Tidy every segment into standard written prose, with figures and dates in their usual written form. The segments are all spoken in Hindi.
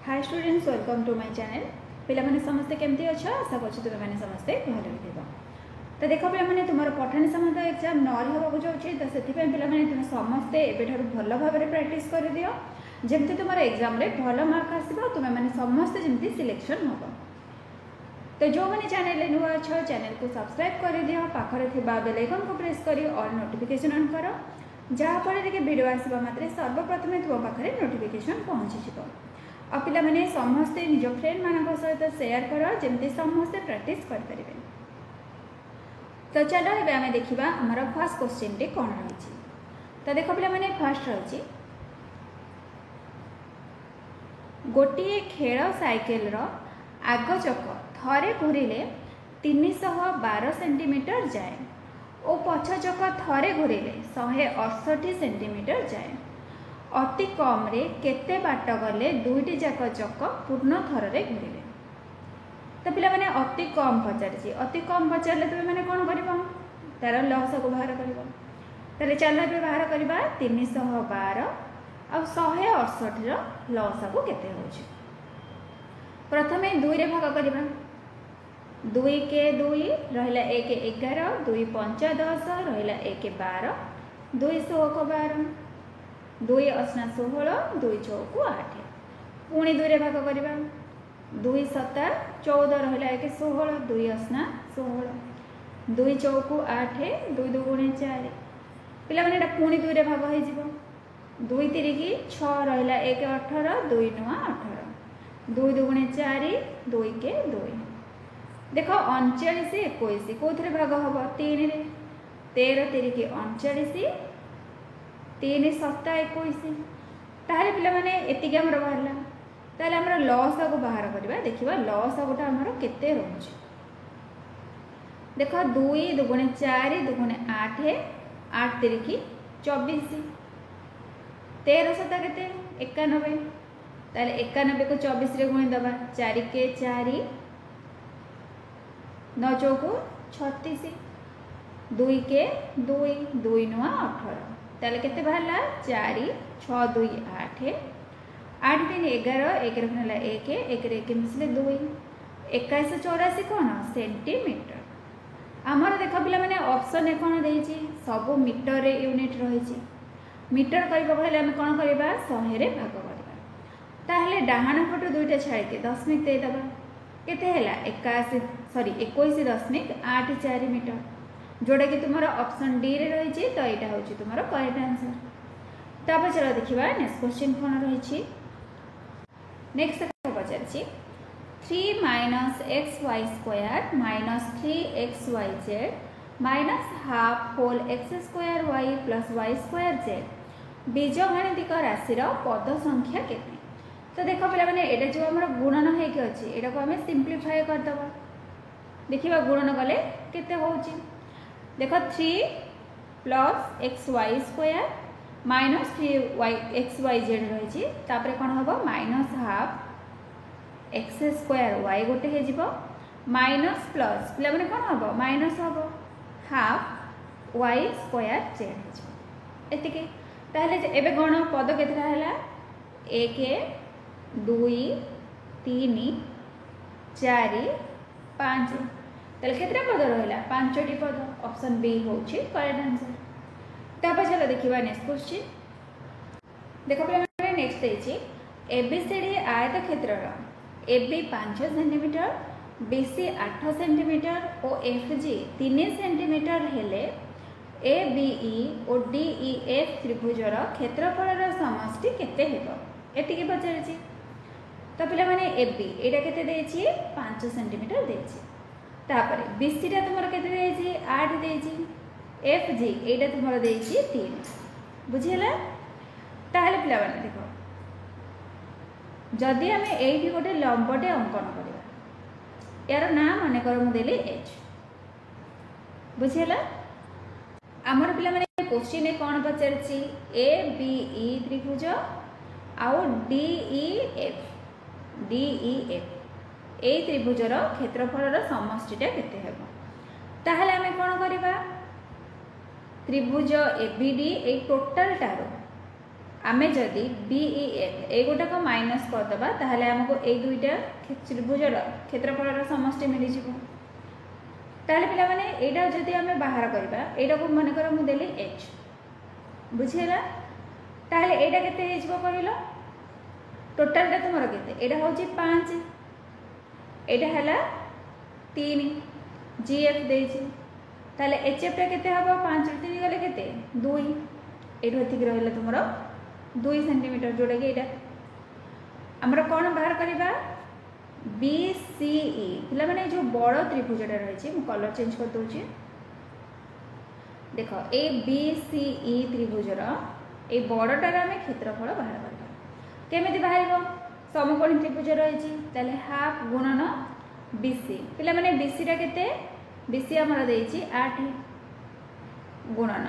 Hi students, welcome to my channel. पिला माने समस्ते केमती अच्छा आशा करछु तुम माने समस्ते भले थिबो। तो देखो पिला माने तुमर पठन समाधान एग्जाम नॉर होबो जाउछि, तो सेति पे पिला माने तुम समस्ते एबेठारु भलो भाबरे प्रैक्टिस कर दियो, जेमति तुमर एग्जाम रे भलो मार्क आसीबो, तुम माने समस्ते जेमति सिलेक्शन होबो। तो जो मैंने चैनल नुआ अच्छा चैनल को सब्सक्राइब कर दियो, पाखरे थिबा बेल आइकन को प्रेस करी ऑल नोटिफिकेशन ऑन करो, जहाँ फल कि वीडियो आसवा मात्रे सर्वप्रथमे तुम पाखे नोटिफिकेशन पहुँची जिवो। आ पिला माने समस्ते निज फ्रेंड मान सहित शेयर कर, जमती समस्ते प्रैक्टिस करें। तो चलो ये आम देखा आमर फर्स्ट क्वेश्चन टी कौन रही। तो देख पिला माने फर्स्ट रही गोटे खेल साइकेल आग चक थरे घूरिले 312 सेंटीमीटर जाए और पछ चक थरे घूरिले 168 सेंटीमीटर जाए। अति कम रे केते बाट गले दुईटी जाक चक पूर्ण थर रे घूरिले। तो पिला माने अति कम पचारि, अति कम पचारे तुम मैंने कौन कर तार लस को बाहर कर। चल ए बाहर करवा 312 आ 168 लस को केते होछि। प्रथमे 2 रे भाग करवा, 2 के 2 रहिला 1 11, 2 5 10 रहिला 1 12, 2 16 12, 2 8 16, 2 चौकु 8। पुणी 2 रे भाग करवा, 2 7 14 रहिला 1 16, 2 8 16, 2 चौकु 8, 2 2 4। पिला माने पुणी 2 रे भाग हो जिवो, 2 3 6 रहिला 1 18, 2 9 18, 2 2 4, 2 के 2। देख 39 21 कौन भाग हम 3 रे, 13 3 की 39, 3 7 21। ताहले पिला माने एतिके हमर बाहरला। ताहले हमर लॉस को बाहर करबा, देखिबा लॉस गोटा हमर केते रहउछ। देखो 2 2 4 2 8, 8 3 की 24, 13 7 केते 91। ताहले 91 को 24 रे गुणी दबा, 4 के 4, 9 चौको 36, 2 के 2, 2 9 18। ताले केते बाहरला 4 6 2 8, 8 3 11, 1 रखनेला 1, 1 रे 1 मिसले 2, 2184 कौन सेंटीमीटर। आमर देख पिला माने ऑप्शन कौन देछि, सब मीटर रे यूनिट रही। मीटर करबा कहले हम कौन करबा 100 रे भाग करबा। ताहले डाहाण पट दुईटा छाड़ी दशमिक दे दबा, केते हैला 21.84 मीटर, जोड़ा कि तुम ऑप्शन डी रे रही। तो यहाँ हूँ तुम करेक्ट आंसर। तापर चलो देखा नेक्स्ट क्वेश्चन कौन रही। नेक्स्ट पचार 3 - xy square - 3xyz -half whole x² y + y² z बीजगणितिक राशि पद संख्या केते। तो देख पिला माने एटा जो हमर गुणन होके अछि, एटा को हमें सिंप्लीफाई कर दबा। देखिबा गुणन कले केते होउची। देखो 3 + xy² - 3xyz रही। तापर कोन हबो -हाफ x² y गोटे हे जिवो माइनस प्लस पिला माने कोन हबो माइनस हबो हाफ y² z हे जिवो एतिके। ताहले एबे गण पद केतेटा हैला 1 2 3 4 5। ताले केतरा पद रहला 5टी पद। ऑप्शन बी होची करेक्ट आंसर। तापर चलो देखिबा नेक्स्ट क्वेश्चन। देखो पिला नेक्स्ट देछि एबीसीडी आयत क्षेत्रर एबी 5 सेंटीमीटर, बीसी 8 सेंटीमीटर और एफजी 3 सेंटीमीटर हेले एबीई और डीईएफ त्रिभुजर क्षेत्रफलर समष्टि केते हेबो एतिके पचारिछि। तो पिला माने एबी एटा केते देछि 5 सेंटीमीटर देछि। तापर बीसी टा तुमर केते देछि 8 देछि, एफजी एटा तुमर देछि 3। बुझिला। ताहले पिला माने देखो जदि हमें एठी गोटे लंबटे अंकन करबा, यार नाम माने कर मु देली एच। बुझिला। आमर पिला माने क्वेश्चन ए कोन पचारिछि एबीई त्रिभुज आउ डीईएफ ए त्रिभुजर क्षेत्रफलर समष्टिटा केते हेबो। ताहले हमें कोन करबा त्रिभुज एबीडी ए टोटल टारो आमे जदि BEF ए गोटाक माइनस करदबा ताहले हमको ए दुईटा त्रिभुजर क्षेत्रफल समष्टि मिल जिवो। ताहले पिला माने एटा जदि आमे बाहर करबा एटा को मन कर मु देली h बुझिला। ताहले एटा केते हे जिवो कहिलो टोटल टा तुमरो केते एटा होची 5 एटा हला 3 GF देछि ताहले HF टा केते हबो 5 ରୁ 3 गले केते 2 एठो एतिक रहला तुमरो 2 सेंटीमीटर जोड़ा कि एटा हमर कोन बाहर करबा BCE पिला माने जो बड़ त्रिभुजटा रहिछि मु कलर चेंज कर दोछि देखो ए BCE त्रिभुजर ए बड़टार आमे क्षेत्रफल बाहर करबा केमिति बाहरबो समकोणी त्रिभुज रहिछि ताले हाफ गुणन BC पिला माने BC टा केते BC हमर देछि 8 गुणन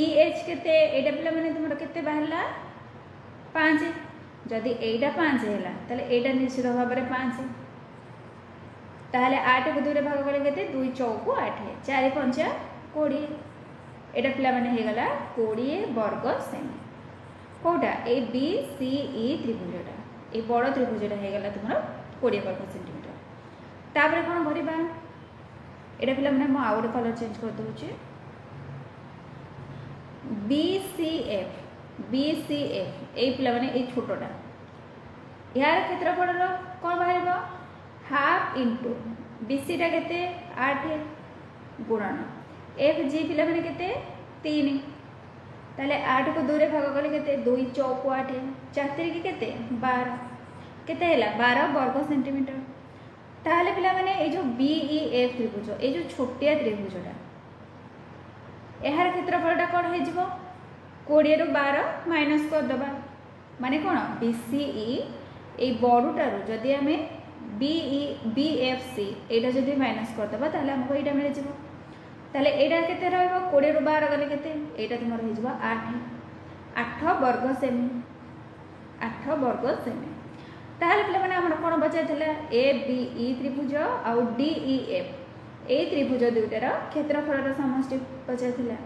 EH केते एटा पिला माने तुमर केते बाहरला 5 जदि एटा 5 हैला ताले एटा निश्चित भाव रे 5 ताले 8 को 2 रे भाग करले केते 2 चौको 8 4 5 20 एटा पिला माने हे गला 20 वर्ग सेमी कोटा ए BCE त्रिभुजटा ए बड़ त्रिभुजटा हे गला तुमर 20 वर्ग सेंटीमीटर। तापर कोन करबा एटा पिला माने म आउट कलर चेंज कर दोछि BCF ए पिला माने ए छोटोटा यार क्षेत्रफल कोन बाहरबो हाफ इनटू BC टा केते 8 गुणन FG पिला माने केते 3 ताले 8 को 2 रे भाग करले केते 2 चौको 8 4 की केते 12 केते हैला 12 वर्ग सेंटीमीटर। ताले पिला माने ए जो BEF त्रिभुज ए जो छोटिया त्रिभुजटा एहार क्षेत्रफलटा कोन हे जिवो 20 ରୁ 12 माइनस कर दबा माने कोन BCE ए बड़ुटारू जदि आमे BFC एटा जदि माइनस कर दबा ताले हमको एटा मिल जिवो ताले एटा केते रहइबो 20 ରୁ 12 गले केते एटा तुमर हे जिवो 8 वर्ग सेमी 8 वर्ग सेमी। ताले पिला माने हमर कोन बचा थिला ABE त्रिभुज आ DEF ए त्रिभुज दुइटार क्षेत्रफल समष्टि बचा थिला।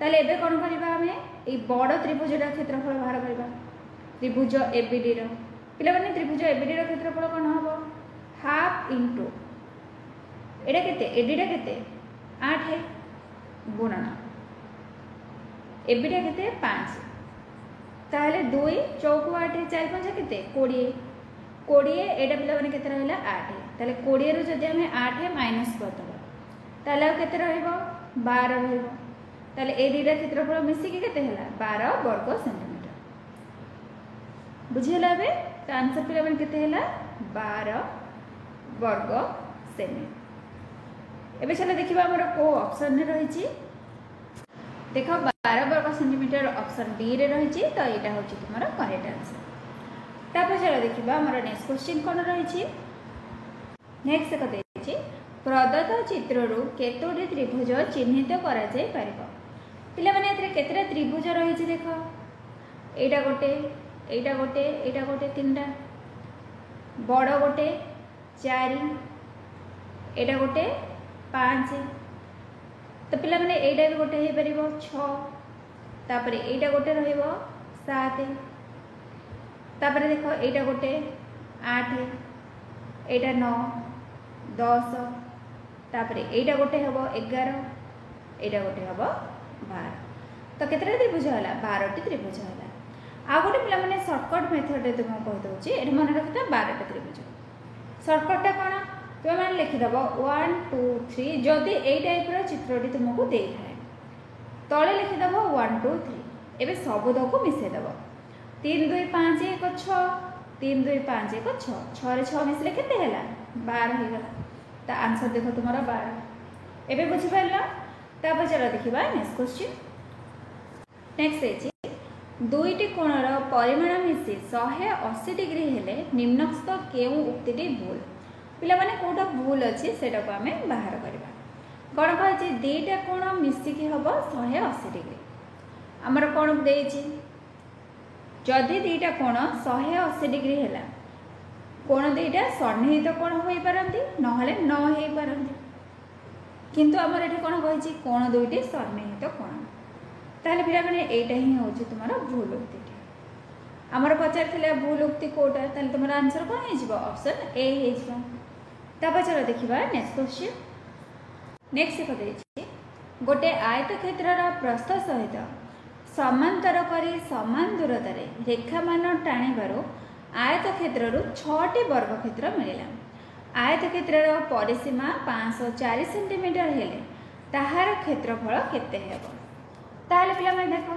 ताले एबे कोन करबा हमें ए बड़ त्रिभुजटा क्षेत्रफल बाहर करबा त्रिभुज ABD रो पिला माने त्रिभुज ABD रो क्षेत्रफल कोन हबो हाफ इनटू एटा केते AD टा केते 8 गुणन ABD टा केते 5 ताले 2 चौको 8 4 5 केते 20 एटा पिला माने केते रहला 8 ताले 20 रो जदि हमें 8 माइनस कर दबा ताले केते रहइबो 12 रहइबो ताले ए दुईटा क्षेत्रफल मिसी के केते हला 12 वर्ग सेंटीमीटर बुझिला बे तो आंसर पिला माने केते हला 12 वर्ग सेमी। एबे चला देखिबा हमर को ऑप्शन रे रहिछि देखो 12 वर्ग सेंटीमीटर ऑप्शन डी रे रहिछि तो एटा होछि तुमरा करेक्ट आंसर। तापर चला देखिबा हमर नेक्स्ट क्वेश्चन कोन रहिछि नेक्स्ट कते छि प्रदत्त चित्ररु केतोटी त्रिभुज चिन्हित करा जाय परिबो पिला माने एतरे केतरा त्रिभुज रहिछि देखो एटा गोटे एटा गोटे एटा गोटे तीनटा बड़ गोटे 4 एटा गोटे 5 तो पिला माने एटा भी गोटे हे परिबो 6 तापर एटा गोटे रहइबो 7 तापर देखो एटा गोटे 8 एटा 9 10 तापर एटा गोटे हबो 11 एटा गोटे हबो 12 तो केतरा त्रिभुज हला 12 टी त्रिभुज हला। आ गोटे पिला माने शॉर्टकट मेथड तुम कह दोछि एठी मन रखता 12 टा त्रिभुज शॉर्टकट टा कोन तुम मान लिखि दबो 1 2 3 जदि एई टाइप रो चित्रटी तुमको देई थाए तळे लिखि दबो 1 2 3 एबे सब दको मिसे दबो 3 2 5 1 6 3 2 5 1 6 6 रे 6 मिसले केते हला 12 हे गला तो आंसर देखो तुम्हारा 12 एबे बुझि पाइला। तापर चलो देखिबा नेक्स्ट क्वेश्चन नेक्स्ट है दुईटी कोणर परिमाण मिसी 180 डिग्री हेले निम्नस्थ केउ उक्तिटी भूल पिला माने कोटा भूल अछि सेटा को हमें बाहर करबा कोन कहछि दुईटा कोण मिसी के हबो 180 डिग्री हमर कोण देछि जदि दुईटा कोण 180 डिग्री हैला कोण दुईटा सन्निहित कोण होई परंती नहले न होई परंती किंतु हमर एठी कोण कहछि कोण दुईटी सन्निहित कोण ताले पिला माने एटा ही होछि तुम्हारा भूल उक्तिटी आमर पचार भूल उक्ति कोटा ताले तुम आंसर कौन हो ऑप्शन ए हो। चलो देखा नेक्स्ट क्वेश्चन। नेक्स्ट देखिए गोटे आयत क्षेत्र प्रस्थ सहित समांतर करी समान दूरतार रेखा मान टाणिबार आयत क्षेत्र 6टी वर्ग क्षेत्र मिलला। आयत क्षेत्र परिसीमा 504 सेंटीमीटर हेले ताहार क्षेत्रफल केते हेबो। ताहले पिला मैं देखो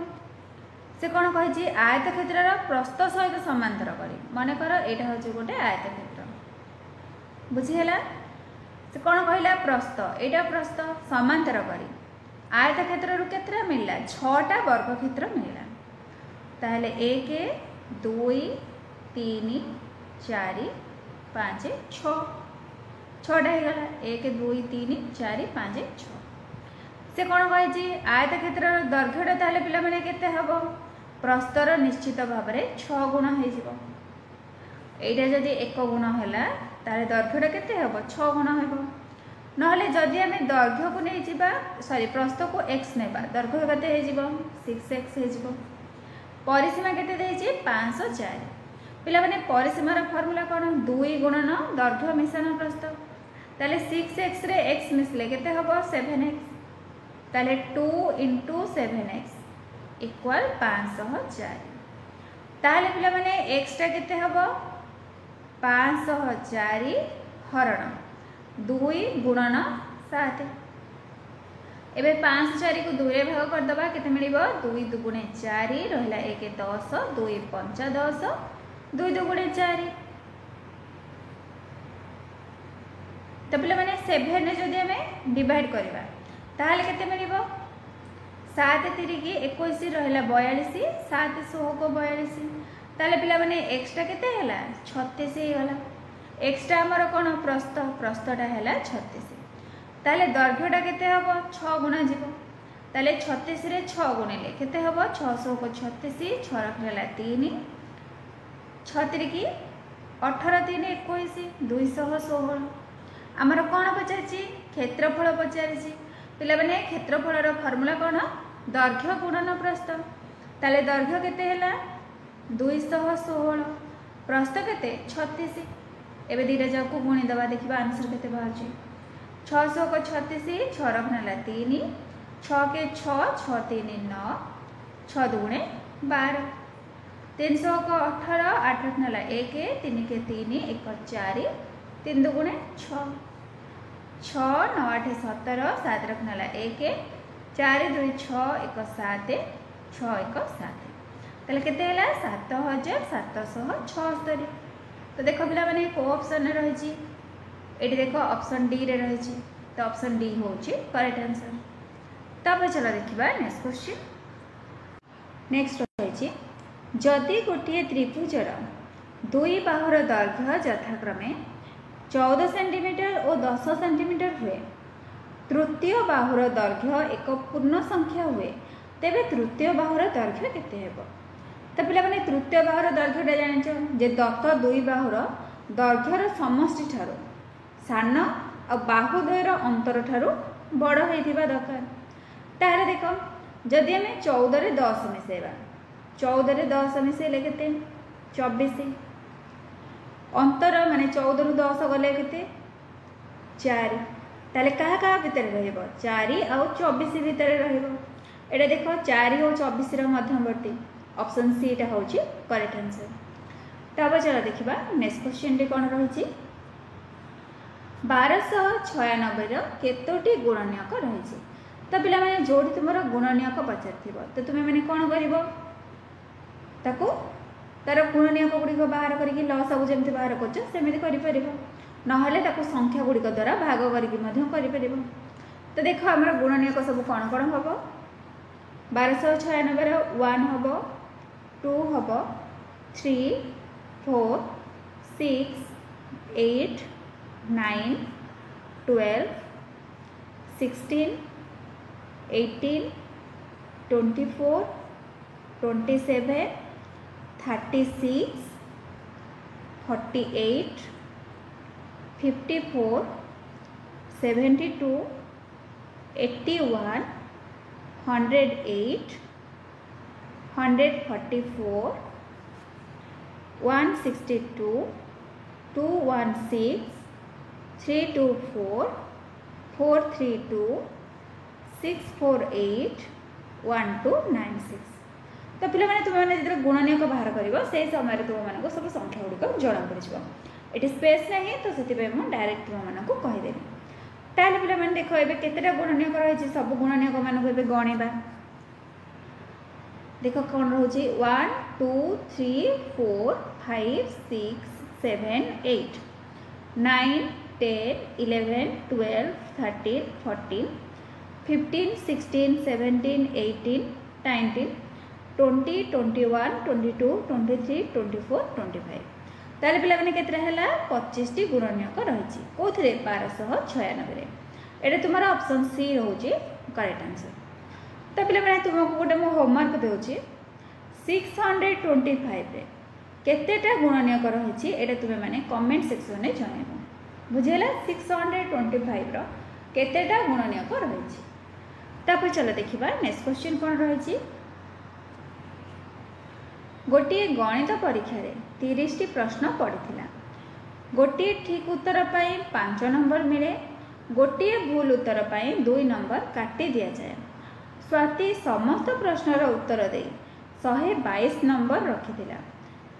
से कौन कही आयत क्षेत्र प्रस्थ सहित समांतर करी मन कर एटा हूँ गोटे आयत क्षेत्र बुझीगला। से कौन कहला प्रस्थ एटा प्रस्थ समांतर करी आयत क्षेत्र केतरा मिलला 6टा वर्ग क्षेत्र मिलला। ताहले 1 2 3 4 5 6 6टा हो गला 1 2 3 4 5 6। से कौन कही आयत क्षेत्र दैर्घ्यटा ताहले पिला माने केते हबो प्रस्तर निश्चित भाव में 6 गुण हो। एटा जदि 1 गुण है ताहले दैर्घ्यटा केते हबो 6 गुण हेबो। नहले जदि आम दैर्घ्य को नहीं जावा सॉरी प्रस्थ को x नेबा दैर्घ्य केते हो जिवो 6x हो। परिसीमा केते देछि 504। पिला माने परिसीमार फॉर्मूला कौन 2 गुणन दैर्घ्य मिश्रण प्रस्थ ताले 6x रे x मिसले केते हबो 7x ताले 2 × 7x इक्वल 504। ताले पिला माने x टा केते हबो 504 हरण 2 गुणन 7। एबे 504 को 2 रे भाग कर दबा केते मिलिबो 2 दुगुणे 4 रहला 1 10 2 5 10 2 दुगुणे 4। तो पिला माने 7 ने जदि हमें डिवाइड करबा ताहले केते मिलिबो 7 3 की 21 रहला 42 7 16 को 42। ताहले पिला माने x टा केते हला 36 हे गला। x टा हमर कोन प्रस्थ प्रस्थटा हला 36। ताहले दैर्घ्यटा केते हबो 6 गुणा जीवो ताहले 36 रे 6 गुणिले केते हबो 600 को 36 6 रखला 3 6 की 18 3 21 216। आमर कौन पचारि क्षेत्रफल पचारि पिला माने क्षेत्रफलर फॉर्मूला कौन दैर्घ्य गुणन प्रस्थ ताले दैर्घ्य केते हला 216 प्रस्थ केते 36। एबे दीटा जाक को गुणी दबा देखिबा आंसर केते बाहर 600 को 36 6 रखला 3 6 के 6 6 3 9 6 दुगुणे 12 300 को 18 8 रखला 1 3 के 3 1 4 3 दुगुणे 6 6 9 8 17 7 रखला 1 4 2 6 1 7 6 1 7 ताले केते हला 7776। तो देखो पिला माने को ऑप्शन रही ये देखो ऑप्शन डी रे रही तो ऑप्शन डी हूँ करेक्ट आंसर। तब चलो देखा नेक्स्ट क्वेश्चन। नेक्स्ट रही जदि गोटे त्रिभुजर 2 बाहुर दैर्घ्य यथाक्रमे 14 सेंटीमीटर और 10 सेंटीमीटर हुए तृतीय बाहुर दैर्घ्य एक पूर्ण संख्या हुए तेबे तृतीय बाहुर दैर्घ्य केते हेबो। तो पिला माने तृतीय बाहुर दैर्घ्यटा जानिछ जे दत्त 2 बाहुर दैर्घ्यर समष्टि ठारो सान आ बाहुद्वयर अंतर ठारो बड़ होइथिबा दरकार। ताहले देखो जदि आम 14 रे 10 मिसेबा 14 रे 10 मिसेले केते 24 अंतर माने 14 रु 10 गले केते 4 ताले कहा कहा भितर रहइबो 4 आ 24 भितर रहइबो। एटा देखो 4 और 24 रो मध्यवर्ती ऑप्शन सी टा होची करेक्ट आंसर। तब चलो देखा नेक्स्ट क्वेश्चन कौन रही 1296 केतोटी गुणनीयक रही। तो पिला माने जोड़ी तुम गुणनीयक पचार तो तुम्हें मैंने कौन कर तार गुणनीयक गुड़िक बाहर करके सब जमी बाहर कर नहले संख्या गुड़िक द्वारा भाग कर। तो देख आम गुणनीयक सब कौन कौन हम 1296 1 हम 2 हम 3 4 6 8 9 12 16 18 24 27 36 48 54 72 81 108 144 162 216 324 432 648 1296। तो पे तुमने जो गुणनीयक बाहर कर से समय तुम सब संख्या गुड़िक जना पड़ ये स्पेस ना तो से मुझे डायरेक्ट तुमको कहीदेवी। ताल पे देख ए केतेटा गुणनीयक रही सब गुणनीयक मानक गणिबा। देख कौन रोचे 1 2 3 4 5 6 7 8 9 10 11 12 13 14 15 16 17 18 19 20 21 22 23 24 25। ताले पिला माने केतरा हैला 25 टी गुणनीयक रही कोथरे 1296 एटा तुम्हारा ऑप्शन सी रोचे करेक्ट आंसर। तो पे तुमको गोटे मो होमवर्क दूसरी 625 केतेटा गुणनीयक रही है तुम्हें मैंने कमेंट सेक्शन में जनइब बुझेगा 625 केतेटा गुणनीयक रही। चलो देखा नेक्स्ट क्वेश्चन कौन रही। गोटे गणित परीक्षा 30 टी प्रश्न पड़ता गोटे ठीक उत्तर पाई 5 नंबर मिले गोटे भूल उत्तर पाई 2 नंबर काटी दि जाए। स्वाति समस्त प्रश्नर उत्तर दे 122 नंबर रखिथिला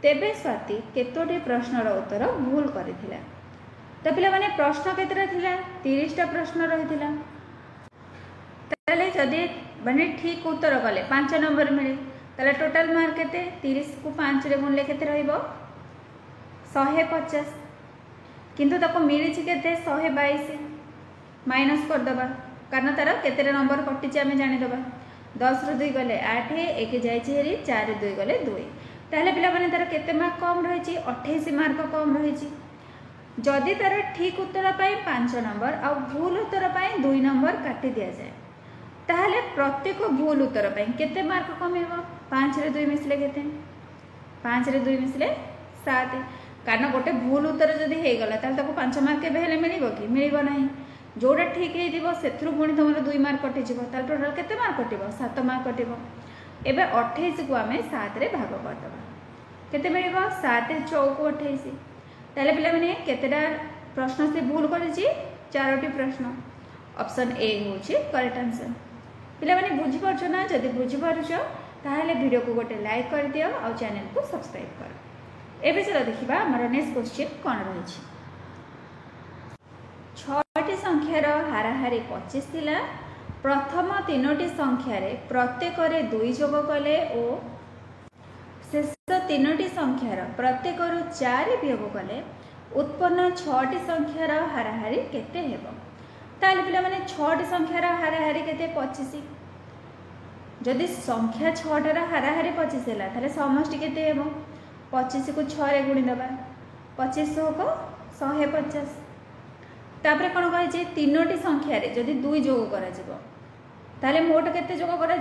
तेबे स्वाति केतोटी प्रश्नर उत्तर भूल करिथिला। तो पिला माने प्रश्न केतरा थिला 30 टा प्रश्न रहिथिला ताले जदि माने ठीक उत्तर कले 5 नंबर मिले ताले टोटल मार्क केते 30 को 5 रे गुणले केते रहइबो 150 किंतु ताको मिली केते 122 माइनस कर दबा कारण तार केते नंबर कटिचे आम जानीदबा 10 रु 2 गले 8 1 जारी 4 2 गले 2 ताहले पिला माने तार केते मार्क कम रही 28 मार्क कम रही। जदि तार ठीक उत्तर पाई 5 नंबर आ भूल उत्तर पाई 2 नंबर काटी दि जाए ताहले प्रत्येक भूल उत्तर पाई केते मार्क कमेबो 5 रे 2 मिसले केते 5 रे 2 मिसले 7 कारण गोटे भूल उत्तर जदि हे गला ताहले ताको 5 मार्क केबे हेले मिलिबो कि मिलिबो नाही जोड़ा ठीक है पुणी तुम 2 मार्क कटिज टोटाल केते मार्क कट 7 मार्क कट एवं 28 को आम 7 रे भाग करदे केते मिल 7 चौक 28 ताले पिला माने केतेटा प्रश्न से भूल कर 4टी प्रश्न ऑप्शन ए होची करेक्ट आंसर। पिला माने बुझी परछ ना जदि बुझी पारुछ ताहले वीडियो को गोटे लाइक कर दियो और चैनल को सब्सक्राइब कर। एबे चलो देखिबा हमर नेक्स्ट क्वेश्चन कोन रही। 6टी संख्यार हाराहारी 25 थिला प्रथम 3टी संख्यार प्रत्येक 2 जोग कले और शेष 3टी संख्यार प्रत्येक 4 वियोग कले उत्पन्न 6टी संख्यार हाराहारी केते हेबो। ताले पिला माने 6टी संख्यार हाराहारी केते 25 जदि संख्या 6टार हाराहारी 25 हैला ताले समष्टि केते हेबो 25 को 6 रे गुणी दबा 25 को 150 तापरे कौन कही 3टी संख्यार जदि 2 जोग कर मोट केते जोग कर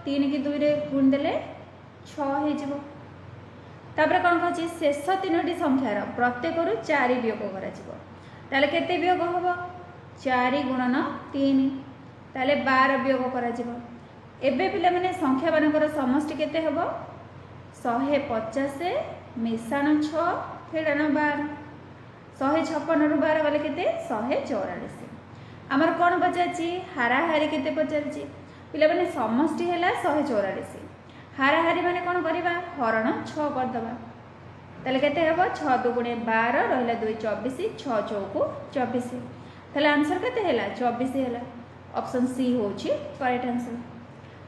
3 की 2 रे गुण देले 6 हो। तापरे कौन कही शेष 3टी संख्यार प्रत्येक 4 वियोग कर केते वियोग हम 4 गुणन 3 ताले 12 वियोग कर एबे पिला माने संख्या मानकर समष्टि केते हेबो 150 मिशाण 6 फेड़ाण 12 156 रु 12 गले केते 144 आमर कौन पचारि हाराहारी केते पचारि पिला माने समष्टि हैला 144 हाराहारी माने कौन करबा हरण 6 कर दबा ताले केते हेबो 6 दुगुणे 12 रहला 2 24 6 चौको 24 ताले आंसर केते हैला 24 हैला ऑप्शन सी होची करेक्ट आंसर।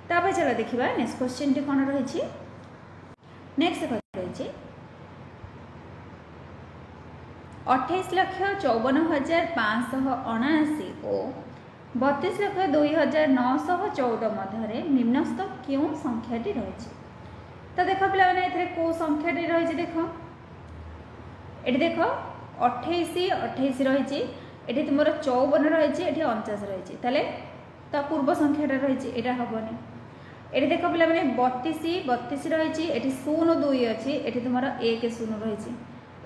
तापर चलो देखिबा नेक्स्ट क्वेश्चन टी कोन रही। नेक्स्ट रही 28,54,579 और 32,02,914 मध्य निम्नस्थ क्यों संख्याटी रही। तो देख पे कौ संख्याटी रही देख ये देख 28 रही तुम 54 रही 49 रही ताले ता पूर्व संख्याटा रही यहाँ हेनी ये देख पे 32 रही 0 2 अच्छी ये तुम 1 0 रही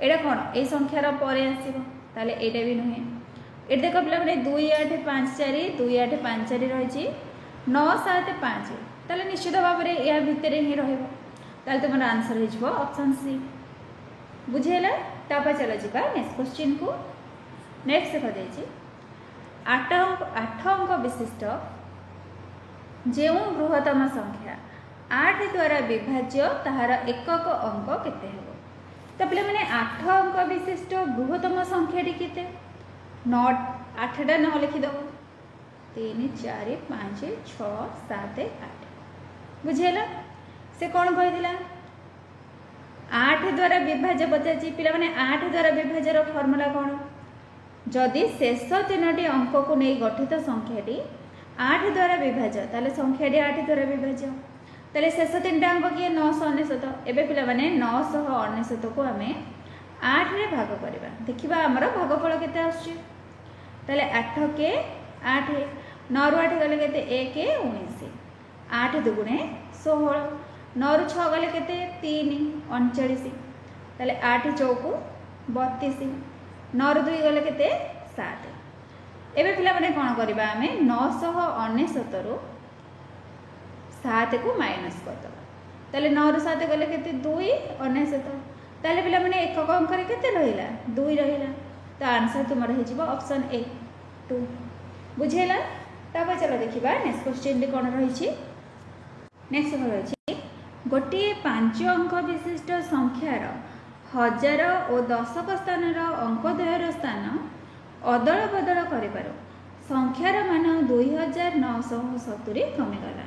एटा कौन ये संख्यार पर आसो यहाँ भी नुहे ये देख पे 2 8 5 4 2 8 5 4 रही 9 7 5 ताले निश्चित भाव में या भितर ही रहा तुम आंसर हो ऑप्शन सी बुझेगा। तापर चलो जी नेक्स्ट क्वेश्चन को। नेक्स्ट देखा जाइए 8 अंक विशिष्ट जो बृहत्तम संख्या 8 द्वारा विभाज्य ताहार एकक अंक केते हेबो। तो पे मैंने 8 अंक विशिष्ट बृहत्तम संख्या केते 9 8टा 9 लिखिदेव 3 4 5 6 7 8 बुझेगा। से कौन कही 8 द्वारा विभाज्य पचार पिला मैंने 8 द्वारा विभाज्यर फर्मूला कौन जदि शेष 3टी अंक को नहीं गठित संख्याटी 8 द्वारा विभाज्य ताले संख्याटी 8 द्वारा विभाज्य ताले शेष 3टा अंक किए 999 एबे पिला माने 999 को आमे 8 रे भाग करबा देखिबा हमर भागफल केते आछी ताले 8 के 8 9 रु 8 गले केते 1 19 8 दुगुणे 16 9 रु 6 गले केते 3 39 ताले 8 चौकु 32 9 रु 2 गले केते 7 एबे पिला माने कोन करबा आमे 999 रु 7 को माइनस कर दबा ताले 9 रु 7 गले केते 2 69 ताले पिला माने एकक अंक रे केते रहिला 2 रहिला तो आंसर तुमर हे जिवो ऑप्शन ए 2 बुझेला। तापर चलो देखिबा नेक्स्ट क्वेश्चन रे कोन रही छी। नेक्स्ट रही गोटे 5 अंक विशिष्ट संख्यार 1000 और दशक स्थान अंकद्वयर स्थान अदल बदल कर संख्यार मान 2970 कमिगला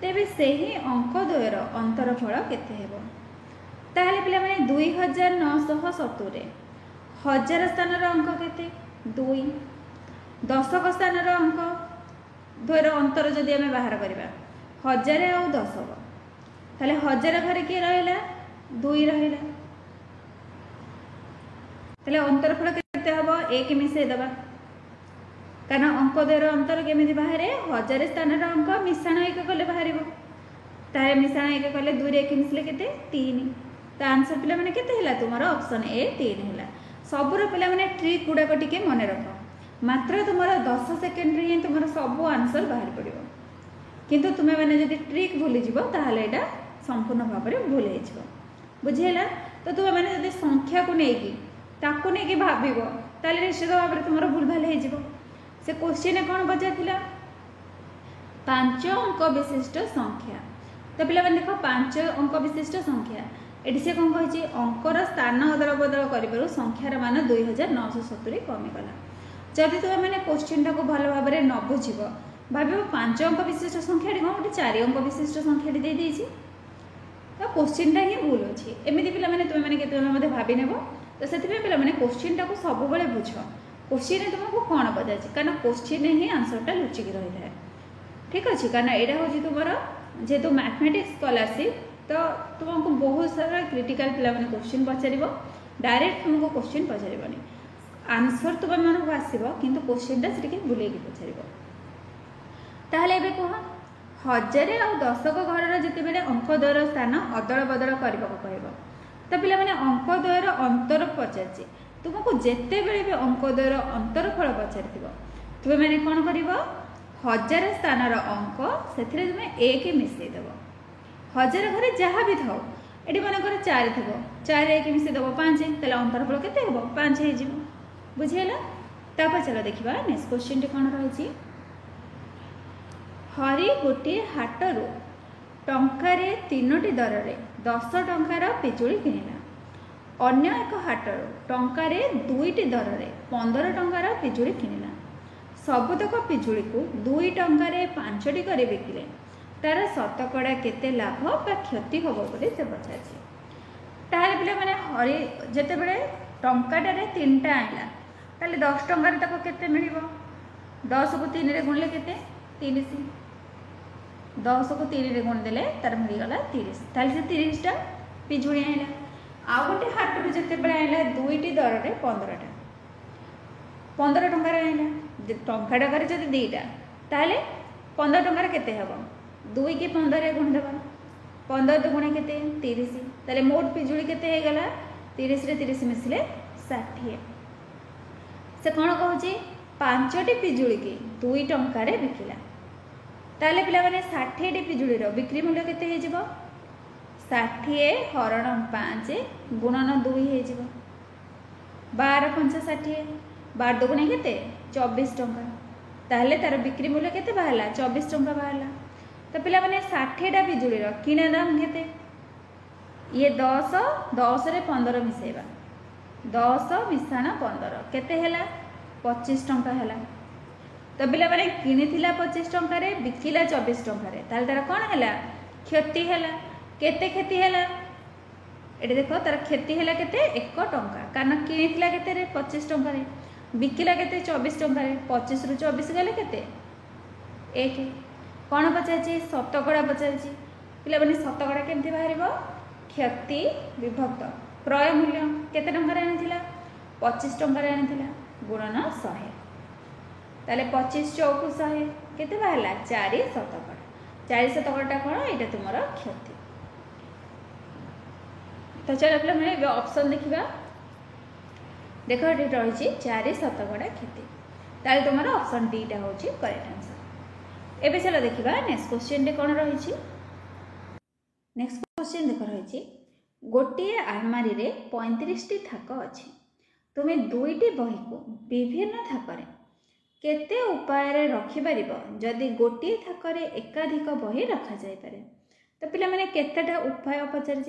तेबे सही अंकद्वयर अंतरफल केते हेबो। ताहले पिला माने 2970 1000 स्थान अंक केते 2 दशक स्थान अंक द्वयर अंतर जदि आमे बाहर करबा 1000 और दशक ताहले 1000 घरे के रहला 2 रहला ताहले अंतरफल केते हबो 1 मिसे दबा कारण अंकद्वयर अंतर केमिति बाहर 1000 स्थान अंक मिश्रण 1 कले बाहरिबो तारे मिश्रण 1 कले 2 रे 1 मिसले केते 3 तो आंसर पिला माने केते हिला तुमरो ऑप्शन ए 3 हिला। सबुर पिला माने ट्रिक गुडाक टिके मने रख मात्र तुमरो 10 सेकेंड रे ही तुमरो सब आंसर बाहर पड़िबो किंतु तुमे माने जदि ट्रिक भूली जिवो ताहले एटा संपूर्ण भाव में भूल हो बुझेगा। तो तुम मैंने जब संख्या को लेकिन ताकू नहीं भाव ताले निश्चित भाव में तुम भूल भाल हो से क्वेश्चन कौन पचार 5 अंक विशिष्ट संख्या तो पे देख 5 अंक विशिष्ट संख्या ये से कौन कही अंकर स्थान अदल बदल कर संख्यार मान 2970 कमिगला। जदि तुम मैंने क्वेश्चन टाक भल भाव में न बुझ भाव 5 अंक विशिष्ट संख्या कौन गोटे 4 अंक विशिष्ट संख्या दे तो क्वेश्चन टा ही भूल अच्छी एमती पे तुम मैंने केत भावी नेब तो से पे क्वेश्चन टाक सब बुझ क्वेश्चन तुमको कौन पचार कारण क्वेश्चन ही आंसरटा लुचिकी रही है ठीक अच्छे कारण यहाँ हूँ तुम जेहेतु मैथमेटिक्स स्कॉलरशिप तो तुमको बहुत सारा क्रिटिकल पिला क्वेश्चन पचार डायरेक्ट तुमको क्वेश्चन पचार आंसर तुम मन को आसो कि क्वेश्चन टा से बुले पचार ताहले एबे कह 1000 और दशक घर जिते अंकद्वयर स्थान अदल बदल करने को कह तो पे अंकद्वयर अंतर पचार तुमको जिते बड़े भी अंकद्वयर अंतरफल पचार तुम मैंने कौन कर 1000 स्थान अंक से तुम 1 मिसईदेव 1000 घरे जहाँ भी थाओ ये मनकर 4 थो 4 1 मिसईदेव 5 तेल अंतरफल के 5 हो बुझेगा। तापर चलो देखा नेक्स्ट क्वेश्चन कौन रही हरि गोटे हाटरू टंकार 3टी दर रे 10 टंकार पिजुड़ी किणिला अन्य एक हाटरू टंकार 2टी दर रे 15 टंकार पिजुड़ी किणिला सबुतक पिजुड़ी को 2 टंकार 5टी कर बिकिले तार शतकड़ा केते लाभ बा क्षति हम बोली से पचार ताहले पिला माने हरि जेते बेले टंकाटारे 3टा आइला ताहले 10 टंकार तक केते मिलिबो 10 को 3 रे गुणले केते 30 10 को 3 रे गुण देले तार मिलगला 30 ताहले से 30टा पिजुड़ी आइला आ गोटे हाटरू जेते बेले आइला 2टी दर रे 15टा 15 टंकार आइला टंका टकर जब 2टा ताहले 15 टंकार केते हेबो 2 की 15 रे गुण देबा 15 दुगुणे केते 30 ताहले मोट पिजुड़ी केते हे गला 30 रे 30 मिसले 60 से कौन कहूँ 5टी पिजुड़ी की 2 टंकार बिकिला ताले पिला माने 60टी पिजुड़ीर बिक्री मूल्य केते हे जिवो ଷାଠିଏ ହରଣ 5 ଗୁଣନ 2 ହେଇଯିବ। 12 5 ଷାଠିଏ, 12 ଦୁଗୁଣେ କେତେ 24 ଟଙ୍କା। ତାହେଲେ ତାର ବିକ୍ରି ମୂଲ୍ୟ କେତେ ବାହାରିଲା 24 ଟଙ୍କା ବାହାରିଲା। ତ ପିଲାମାନେ 60ଟା ପିଜୁଳିର କିଣା ଦାମ କେତେ? ଇଏ 10 10ରେ 15 ମିଶାଇବା, 10 ମିଶାଣ 15 କେତେ ହେଲା 25 ଟଙ୍କା ହେଲା। ତ ପିଲାମାନେ କିଣିଥିଲା 25 ଟଙ୍କାରେ ବିକିଲା 24 ଟଙ୍କାରେ, ତାହେଲେ ତାର କ'ଣ ହେଲା କ୍ଷତି ହେଲା। କେତେ କ୍ଷତି ହେଲା ଏଠି ଦେଖ, ତାର କ୍ଷତି ହେଲା କେତେ 1 ଟଙ୍କା, କାରଣ କିଣିଥିଲା କେତେ 25 ଟଙ୍କାରେ, ବିକିଲା କେତେ 24 ଟଙ୍କାରେ, 25 ରୁ 24 ଗଲେ କେତେ 1। କ'ଣ ପଚାରିଛି ଶତକଡ଼ା ପଚାରିଛି। ପିଲାମାନେ ଶତକଡ଼ା କେମିତି ବାହାରିବ? କ୍ଷତି ବିଭକ୍ତ କ୍ରୟ ମୂଲ୍ୟ କେତେ ଟଙ୍କାରେ ଆଣିଥିଲା 25 ଟଙ୍କାରେ ଆଣିଥିଲା ଗୁଣନ 100। ତାହେଲେ 25 ଚौकु 100 କେତେ ବାହାରିଲା 4 ଶତକଡ଼ା। 4 ଶତକଡ଼ା କ'ଣ ଏଇଟା ତୁମର କ୍ଷତି। तो चलो पे ऑप्शन देखा, देख ये रही 4 शतकड़ा क्षति, ताले तुम ऑप्शन डीटा हूँ करेक्ट आंसर। एबे चलो देखा नेक्स्ट क्वेश्चन रे कौन रही। नेक्स्ट क्वेश्चन देख रही गोटे आलमारी रे 35टी थाक अच्छी, तुम्हें 2टी बही को विभिन्न थाकरे केते उपाय रखिपर जदि गोटे थाकरे एकाधिक बही रखा जाय पारे। तो पिला माने केतेटा उपाय पचार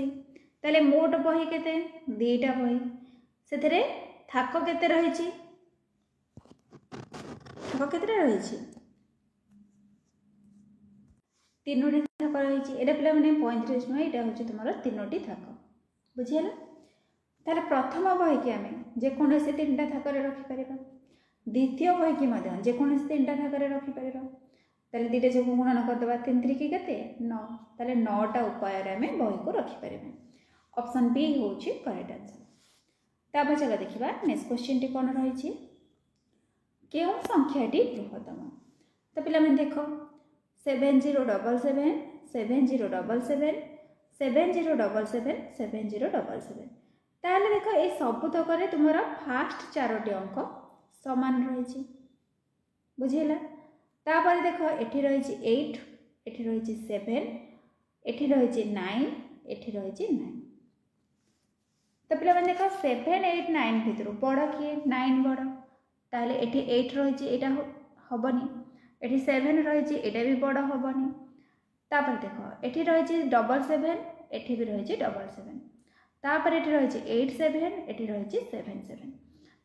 ताले मोट बही केते 2टा बही, से थाक केते रही, थाक केते रही 3टी थाक रही। एटा पिला माने 35 नुह, यहाँ हूँ तुम 3टी थाक बुझीगला। ताले प्रथम बही की आम जेकोसी 3टा थाक रखिपर, द्वितीय बही की जेकोसी 3टा थाक रखिपर। ताले 2टा जो गुणन करदे 3 3 केते 9, ताले 9टा उपाय आम बही को रखिपर। ऑप्शन बी हूँ करेक्ट आंसर। तापर चलो देखा नेक्स्ट क्वेश्चन टी कौन रही, क्यों संख्याटी बृहत्तम। तो पिला देख 7077 7077 7077 7077, ताहले देख ये सबुतक तुम फास्ट 4टी अंक समान रही बुझीगला। तापर देख एठी रही 8, एठी रही 7, एठी रही 9, एठी रही 9। तो पिला देख 7 8 9 भितर बड़ किए 9 बड़, ताहले एठी 8 रही एटा हबनी, एठी 7 रही एटा भी बड़ हबनी। तापर देख एठी रही 77, एठी भी रही 77, तापर एठी रही 8 7, एठी रही 7 7।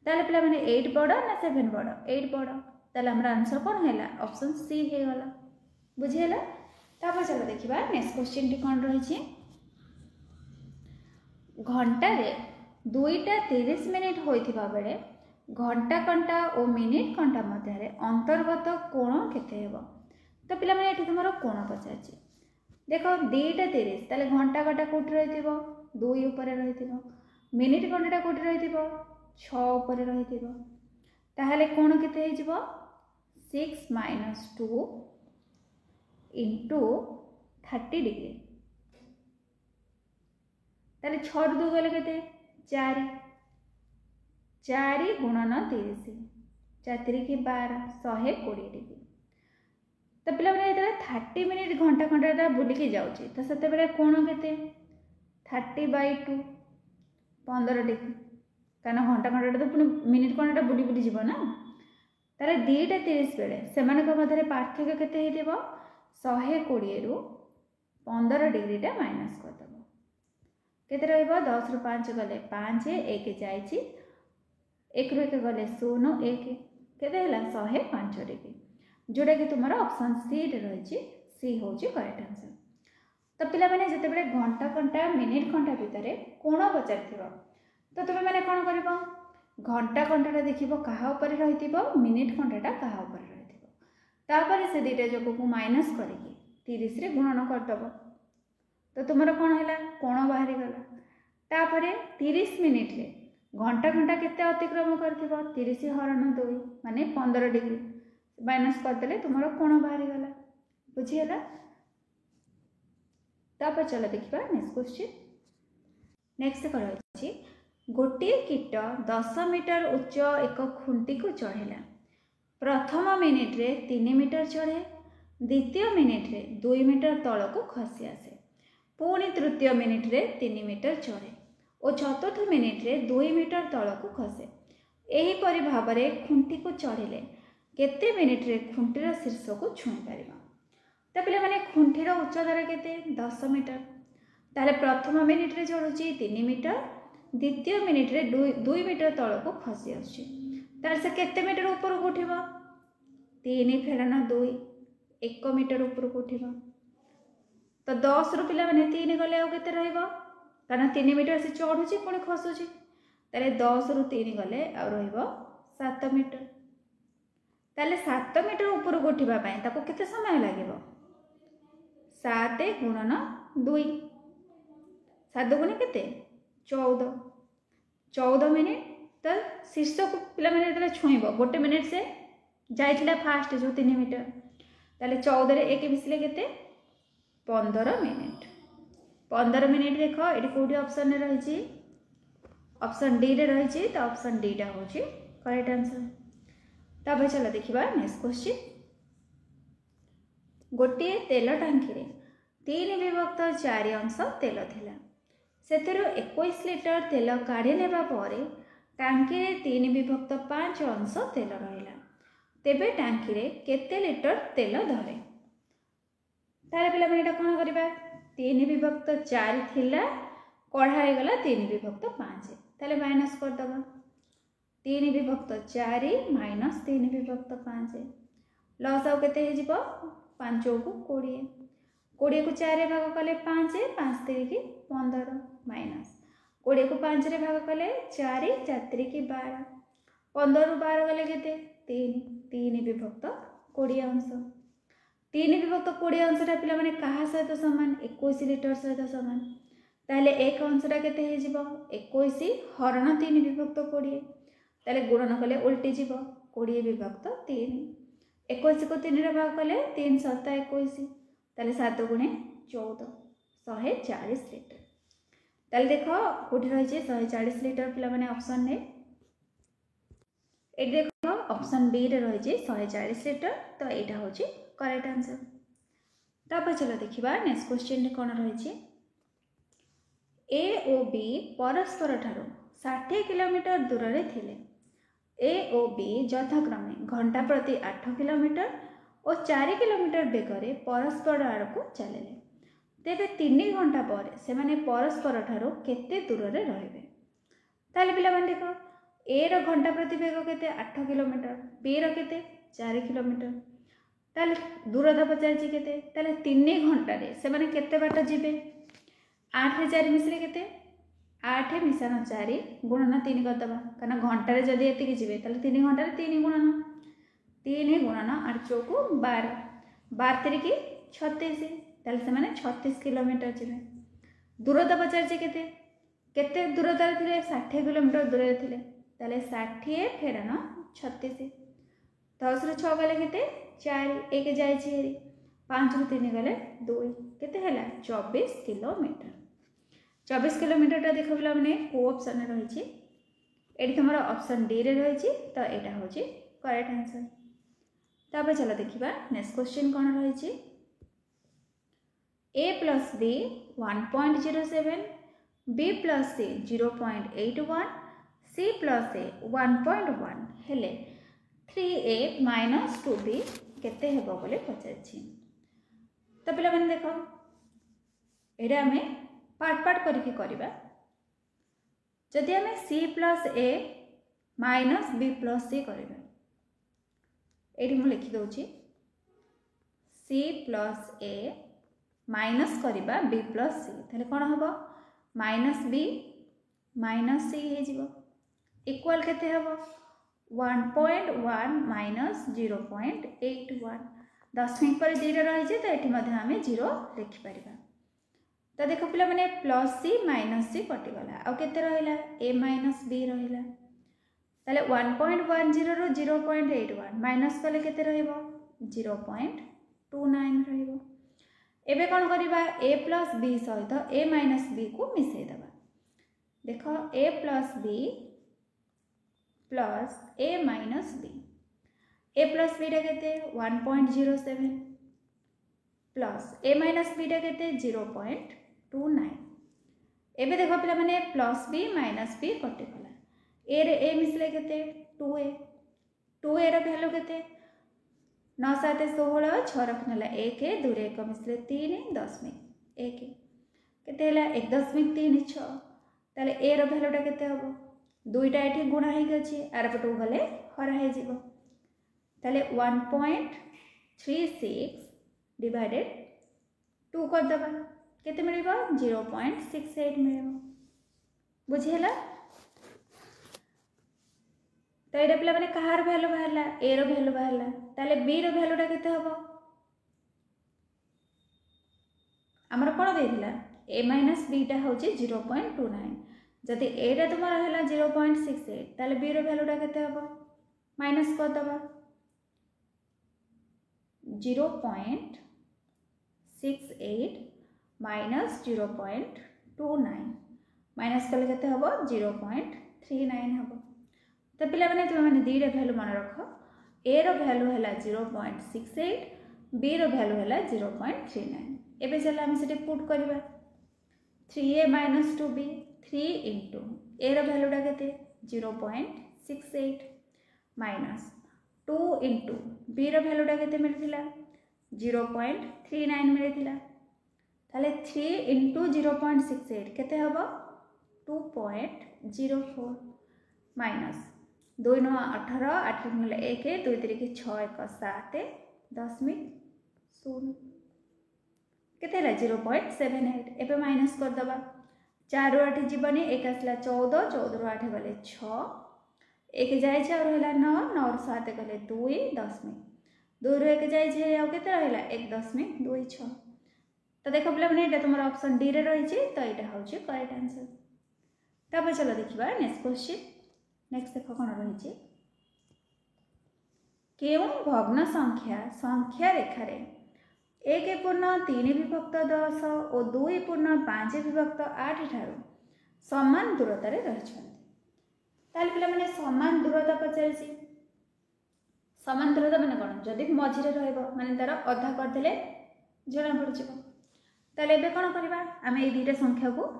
ताहले पिला माने 8 बड़ ना 7 बड़ 8 बड़, ताहले हमर आंसर कौन है ऑप्शन सी हे गला बुझीगला। तापर चलो देखिबा नेक्स्ट क्वेश्चन टी कौन रही, घंटा रे 2टा 30 मिनिट होइथिबा बेले घंटा कंटा और मिनिट कंटा मध्य अंतर्गत कोण केते हेबो। तो पिला माने एठी तुमरो कोण पचारछि, देखो 2टा 30 ताले घंटा कंटा कोठी रहिथिबो 2 ऊपर रहिथिबो, मिनिट कंटा कोठी रहिथिबो 6 ऊपर रहिथिबो, ताहले कोण केते हे जिवो 6 - 2 * 30 डिग्री। ताले 6 ରୁ 2 गले केते 4, 4 गुणन 30 4 की 12 120 डिग्री। तो पिला माने 30 मिनिट घंटा घंटा बुलिकी जाऊँगी, तो से कोण केते 30/2 15 डिग्री, कारण घंटा घंटा तो पुणी मिनिट घंटा बुली बुली जीव ना। ताले 2टा 30 बेले से मध्य पार्थक्य केते हेतिबो 120 ରୁ 15 डिग्रीटा माइनस करदेव केते रहिबो 10 ରୁ 5 गले 5 1 जाइछि 1 ରୁ 1 गले 0 1 केते हला 105 डिग्री, जोटा कि तुम ऑप्शन सी रे रही सी हूँ करेक्ट आंसर। तो पिला माने जते बेले घंटा घंटा मिनिट घंटा भितर कोण पचार तो तुम मैंने कौन कर घंटा घंटा देखिबो कहा ऊपर रहिथिबो, मिनिट घंटाटा कहा ऊपर रहिथिबो, तापर से 2टा जो को माइनस करके 30 रे गुणन करदबो, तो तुमर कौन है कोण बाहरी गला। तापर 30 मिनिट रे घंटा घंटा केते अतिक्रम करथिबो 30 हरण 2 माने 15 डिग्री माइनस करदेले तुमर कोण बाहरी गला बुझीगला। तापर चलो देखिबा नेक्स्ट क्वेश्चन। नेक्स्ट करा अछि गोटे कीट 10 मीटर उच्च एक खुंटी को चढ़ेला, प्रथम मिनिट रे 3 मीटर चढ़े, द्वितीय मिनिट रे 2 मीटर तल को खसी आसे, पुणी तृतीय मिनिट रे 3 मीटर चढ़े और चतुर्थ मिनिट रे 2 मीटर तलक खसे। एहीपरि भाव में खुंटी को चढ़िले केते मिनिट रे खुंटीर शीर्ष को छुई पार। तो पे मैंने खुंटीर उच्चतार केते 10 मीटर। ताले प्रथम मिनिट रे चढ़ुची 3 मीटर, द्वितीय मिनिट रे 2 मीटर तल को खसी आसुची। ताले से केते मीटर ऊपर को उठिबो 3 फेराना 2 1 मीटर ऊपर को उठिबो। तो 10 रु पिला माने 3 गले आ केते रहइबो कारण 3 मीटर से चढ़ुची पुणी खसुची। ताले 10 रु 3 गले आ रहइबो 7 मीटर। ताले 7 मीटर ऊपर को उठिबा पय ताको केते समय लागिबो 7 गुणन 2 7 गुणे केते 14 मिनिट। तो शीर्ष को पिला माने जतले छुईबो 1 मिनिट से जाइथिला फास्ट जो 3 मीटर ताले 14 रे 1 मिसले केते 15 मिनिट। 15 मिनिट देख ये कौटी ऑप्शन रे रही ऑप्शन डी रे रही। तो ऑप्शन डी टा होची करेक्ट आंसर। तब चलो देखिबा नेक्स्ट क्वेश्चन। गोटे तेल टांकी रे 3 विभक्त 4 अंश तेल थिला। सेथिरु 21 लिटर तेल काढ़ी नेबा परे टांकी रे 3 विभक्त 5 अंश तेल रहिला। तेबे टांकी रे केते लिटर तेल धरे। तारे पिला माने एटा कोन करबा 3 विभक्त 4 थिला कढ़ाई गला 3 विभक्त 5 ताले माइनस कर दबा 3 विभक्त 4 माइनस 3 विभक्त 5 लॉस आउ केते हे जिवो 5 को 20 20 को 4 रे भाग कले 5 5 3 की 15 माइनस 20 को 5 रे भाग कले 4 4 3 की 12 15 रु 12 गले केते 3 3 विभक्त 20 अंश 3 विभक्त 20 अंशटा पिला माने कहा सहित समान 21 लिटर सहित समान। ताले एक अंशटा केते हे जिवो 21 हरण 3 विभक्त 20 ताले गुणन कले उल्टी जिवो 20 विभक्त 3 21 को 3 रे भाग कले 3 7 21 ताले 7 गुणे 14 140 लिटर। ताले देखो कोठी रही 140 लिटर पिला माने ऑप्शन ने ए देखो ऑप्शन बी रे रही 140 लिटर। तो एटा होची करेक्ट आंसर। तब चलो देखिबा नेक्स्ट क्वेश्चन रे कोन रही ए ओ बी परस्पर ठारो 60 किलोमीटर दूर रे थिले। ए ओ बी यथाक्रमे घंटा प्रति 8 किलोमीटर और 4 किलोमीटर बेगरे परस्पर आड़ को चलिले। तेबे 3 घंटा पर से माने परस्पर ठारो केते दूर रे रहिबे। ताले पिला माने देखो ए रो घंटा प्रति बेग केते 8 किलोमीटर बी रो केते 4 किलोमीटर ताले दूरता पचारछि केते ताले 3 घंटा रे से माने केते बाट जिबे 8 रे 4 मिसले केते 8 मिशान 4 गुणन 3 कर दबा कारण घंटा रे जदी एति जिबे ताले 3 घंटा रे 3 गुणन 8 चौको 12 12 3 की 36 ताले से माने 36 किलोमीटर जिबे। दूरता पचारछि केते केते दूरता रे थिले 60 किलोमीटर दूर रे थिले ताले 60 फेरान 36 10 रे 6 गले केते 4 1 जाय छी 5 रे 3 गले 2 केते हैला 24 किलोमीटर। 24 किलोमीटर टा देखो पिला माने को ऑप्शन रे रही एडी हमर ऑप्शन डी रे रही। तो एटा होची करेक्ट आंसर। तब चलो देखिबा नेक्स्ट क्वेश्चन कोन रही a plus b 1.07 b plus c 0.81 c plus a 1.1 हेले 3a minus 2b केते हेबो बोले पचारछि। तो पिला माने देखो एडा हमें पार्ट पार्ट करके करबा। जदि हमें c plus a minus b plus c करबा एडी मु लिखि दउछि c plus a माइनस करबा b plus c ताले कोन हबो माइनस b माइनस c हे जिवो इक्वल केते हबो 1.1 माइनस 0.81 दशमिक पर 2 रही है तो ये मध्य आम 0 लिखिपर। तो देख पिला माने प्लस सी माइनस सी कटिगला आउ केते रहिला a माइनस b रहिला ताले 1.10 रो 0.81 माइनस कले केते रहइबो 0.29 रहइबो। एबे कोन करबा a प्लस b सहित a माइनस b को मिसै दबा। देखो a plus b plus a minus b a plus b टा केते 1.07 प्लस a माइनस b टा केते 0.29 0.29 एबे देखो पिला माने प्लस बी माइनस बी कटिगला ए रे ए मिसले केते 2a 2a रो वैल्यू केते 9 7 16 6 रखनेला 1 2 रे 1 मिसले 3 10 1 केते हला 1.36 ताले ए रो वैल्यूटा केते हबो दुईटा एठी गुणा हे गछि आर पटो गले हरा हे जिवो ताले 1.36 डिवाइडेड 2 कर दबा केते मिलिबो 0.68 मिलिबो बुझिहला तो एटा पिला माने कहार वैल्यू बाहरला ए रो वैल्यू बाहरला ताले बी रो वैल्यूटा केते हबो हमर कोन देथिला a माइनस b टा होची 0.29 जदि a टा तुम्हारा हला 0.68 ताले b रो वैल्यूटा केते हबो माइनस कर दबा 0.68 माइनस 0.29 माइनस कले केते हबो 0.39 हबो तो पिला माने तुम माने दीटा वैल्यू मन रखो a रो वैल्यू हला 0.68 b रो वैल्यू हला 0.39 एबे चला हम सेटे पुट करबा 3a minus 2b 3 into a रो वैल्यूटा केते 0.68 माइनस 2 into b रो वैल्यूटा केते मिलथिला 0.39 मिलथिला ताले 3 into 0.68 केते हबो 2.04 माइनस 2 9 18 8 मिले 1 2 3 6 1 7 0 केते 0.78 एबे माइनस कर दबा 4 रो 8 जीवनी 1 आसला 14 14 रो 8 गले 6 1 जाय छ और हला 9 9 रो 7 गले 2 10 2 रो 1 जाय छ आ केते रहला 1.26 तो देखो पिला माने एटा तुम्हारा ऑप्शन डी रे रही छी तो एटा हो छी करेक्ट आंसर तब चलो देखिबा नेक्स्ट क्वेश्चन नेक्स्ट देखो कोन रही छी केउ भग्न संख्या संख्या रेखा रे 1.3 विभक्त 10 और 2.5 विभक्त 8 ठारू समान दूरता रे रहिछन ताले पिला माने समान दूरता पचारसी समान दूरता माने कोन जदि मझी रे रहइबो माने तार आधा कर देले जणा पड़ जिवो ताले एबे कोन करबा आमे ए दुईटा संख्या को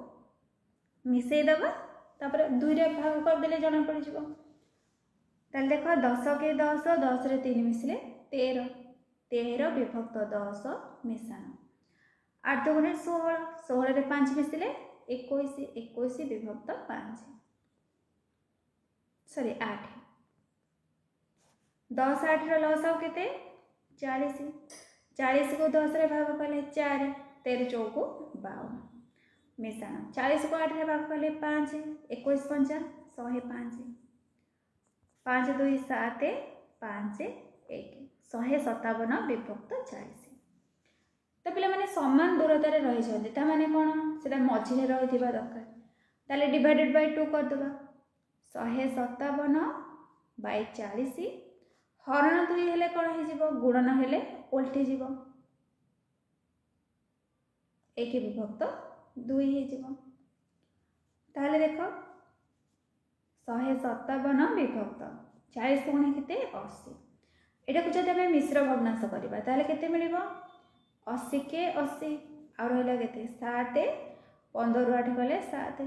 मिसई दबा तापर 2 रे भाग कर देले जणा पड़ जिवो ताले देखो 10 के 10 10 रे 3 मिसले 13 13 विभक्त 10 मिश्रण 8 गुणे 16 16 रे 5 मिसले 21 21 विभक्त 5 सॉरी 8 10 8 रो लसाव केते 40 40 को 10 रे भाग कले 4 13 चौको 52 मिश्रण 40 को 8 रे भाग कले 5 21 5 105 5 2 7 5 1 157 विभक्त 40 तो पिला माने समान दूरता रे रहि जंदे ता माने कोन सेटा मझी रे रहिथिबा दरकार ताले डिवाइडेड बाय 2 कर दबा 157 बाय 40 हरण 2 हेले कोन हे जिवो गुणन हेले उल्टी जिवो 1 विभक्त 2 हे जिवो ताले देखो 157 विभक्त 40 गुणे केते 80 एटा को जदि हमें मिश्र भग्नांश करबा ताले केते मिलिबो 80 के 80 और रहला केते 7 15 रो 8 गले 7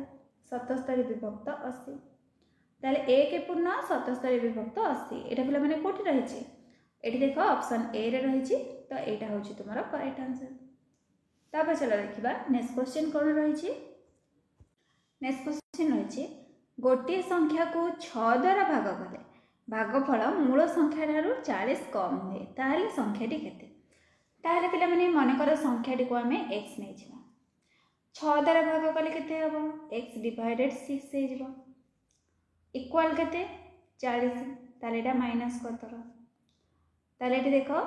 77 विभक्त 80 ताले 1 पूर्ण 77 विभक्त 80 एटा पिला माने कोठी रही छि एठी देखो ऑप्शन ए रे रही छि तो एटा होछि तुम्हारा करेक्ट आंसर तापर चलो देखिबा नेक्स्ट क्वेश्चन कोन रही छि नेक्स्ट क्वेश्चन रही छि गोटे संख्या को 6 द्वारा भाग कले भागफल मूल संख्या ठारू 40 कम हुए ताले संख्याटी केते ताले पिला माने मन कर संख्याटी को हमें x नै छिबा 6 द्वारा भाग कले केते हबो x डिवाइडेड 6 हे जिवो इक्वल केते 40 ताले एटा माइनस कर दरो ताले एटी देखो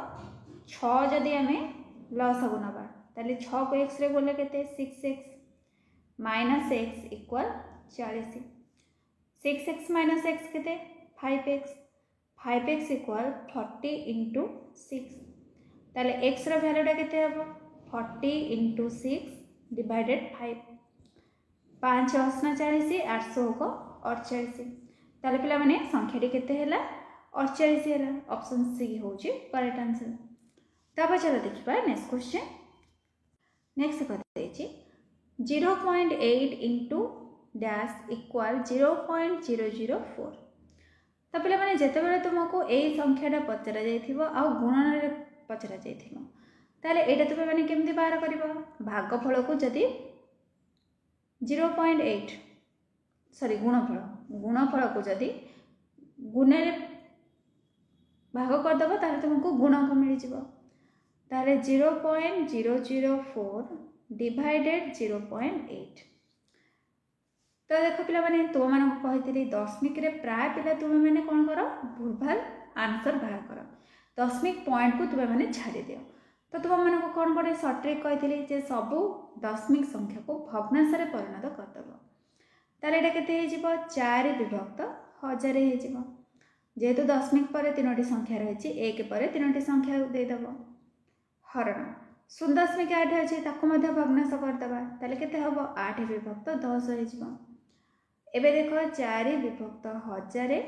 6 जदी हमें लॉस हो नबा ताले 6 को x रे बोले केते 6x minus x equal 40 6x minus x केते 5x 5x इक्वल 40 into 6 ताले x रो वैल्यूटा केते हबो 40 into 6 डिवाइडेड 5 5 8 40 800 को 48 ताले पिला माने संख्याटी केते हैला 48 हैला ऑप्शन सी होची करेक्ट आंसर तब चलो देखिबा नेक्स्ट क्वेश्चन नेक्स्ट कहते छी 0.8 इंटू डैश इक्वाल 0.004। तो पे मैंने जिते तुमको यही संख्याटा पचरा जा गुणन पचरा जाए यहाँ तुम्हें मैंने केमती बाहर कर भागफल को जदि 0.8 सॉरी गुणफल को जदि गुण भाग करदेव ताले तुमको गुणक मिल जाए 0.004 डिवाइडेड 0.8। तो देख पिला माने तुम मान कही दशमिक रे प्राय पिला तुम मैंने कौन कर भूलभाल आंसर बाहर कर दशमिक पॉइंट को तुम मैंने छाड़ी दियो। तो तुम मान कौन गोटे सर्ट ट्रिक कही सबू दशमिक संख्या को भग्नांश रे परिणत करदेव ताले एटा केते हे जिवो 4 विभक्त 1000 हे जिवो जेहेतु दशमिक पर 3टी संख्या रही एक पर 3टी संख्या देदेव हरण 0.8 अच्छे भग्नांश करदे ताले केते हबो 8 विभक्त 10 हे जिवो। एबे देख 4 विभक्त 1000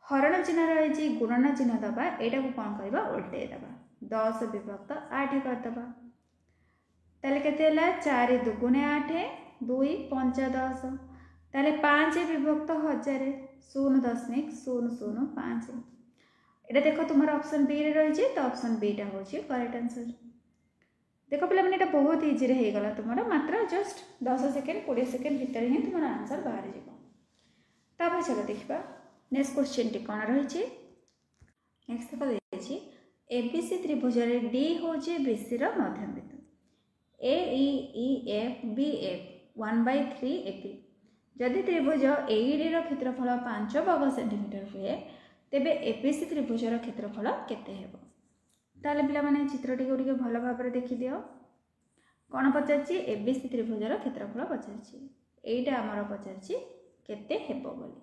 हरण चिन्ह रही गुणन चिन्ह दबा एटा को कौन करबा उल्टे दबा 10 विभक्त 8 करदबा ताले केते हला 4 दुगुणे 8 2 5 10 ताले 5 विभक्त 1000 0.005। एटा देखो तुम्हारा ऑप्शन बी रे रही तो ऑप्शन बी टा होची करेक्ट आंसर। देखो पिला मैंने एटा बहुत इजी रे हे गला तुम्हारा मात्र जस्ट 10 सेकंड 20 सेकंड भीतर ही तुम्हारा आंसर बाहर जीवो। तापर चलो देखिबा नेक्स्ट क्वेश्चन टी कोन रही नेक्स्ट देखो देछि एबीसी त्रिभुज रे डी होची बीसी रो मध्यबिंदु A E F B F 1/3 AP जदि त्रिभुज एईडी रो क्षेत्रफल 5 वर्ग सेंटीमीटर हुए तेबे एपीसी त्रिभुज रो क्षेत्रफल केते हेबो। ताले पिला माने चित्रटी को टिके भलो भाबरे देखि दियो कोन पचारछि एबीसी त्रिभुज रो क्षेत्रफल पचारछि एईटा हमर पचारछि केते हेबो बोली।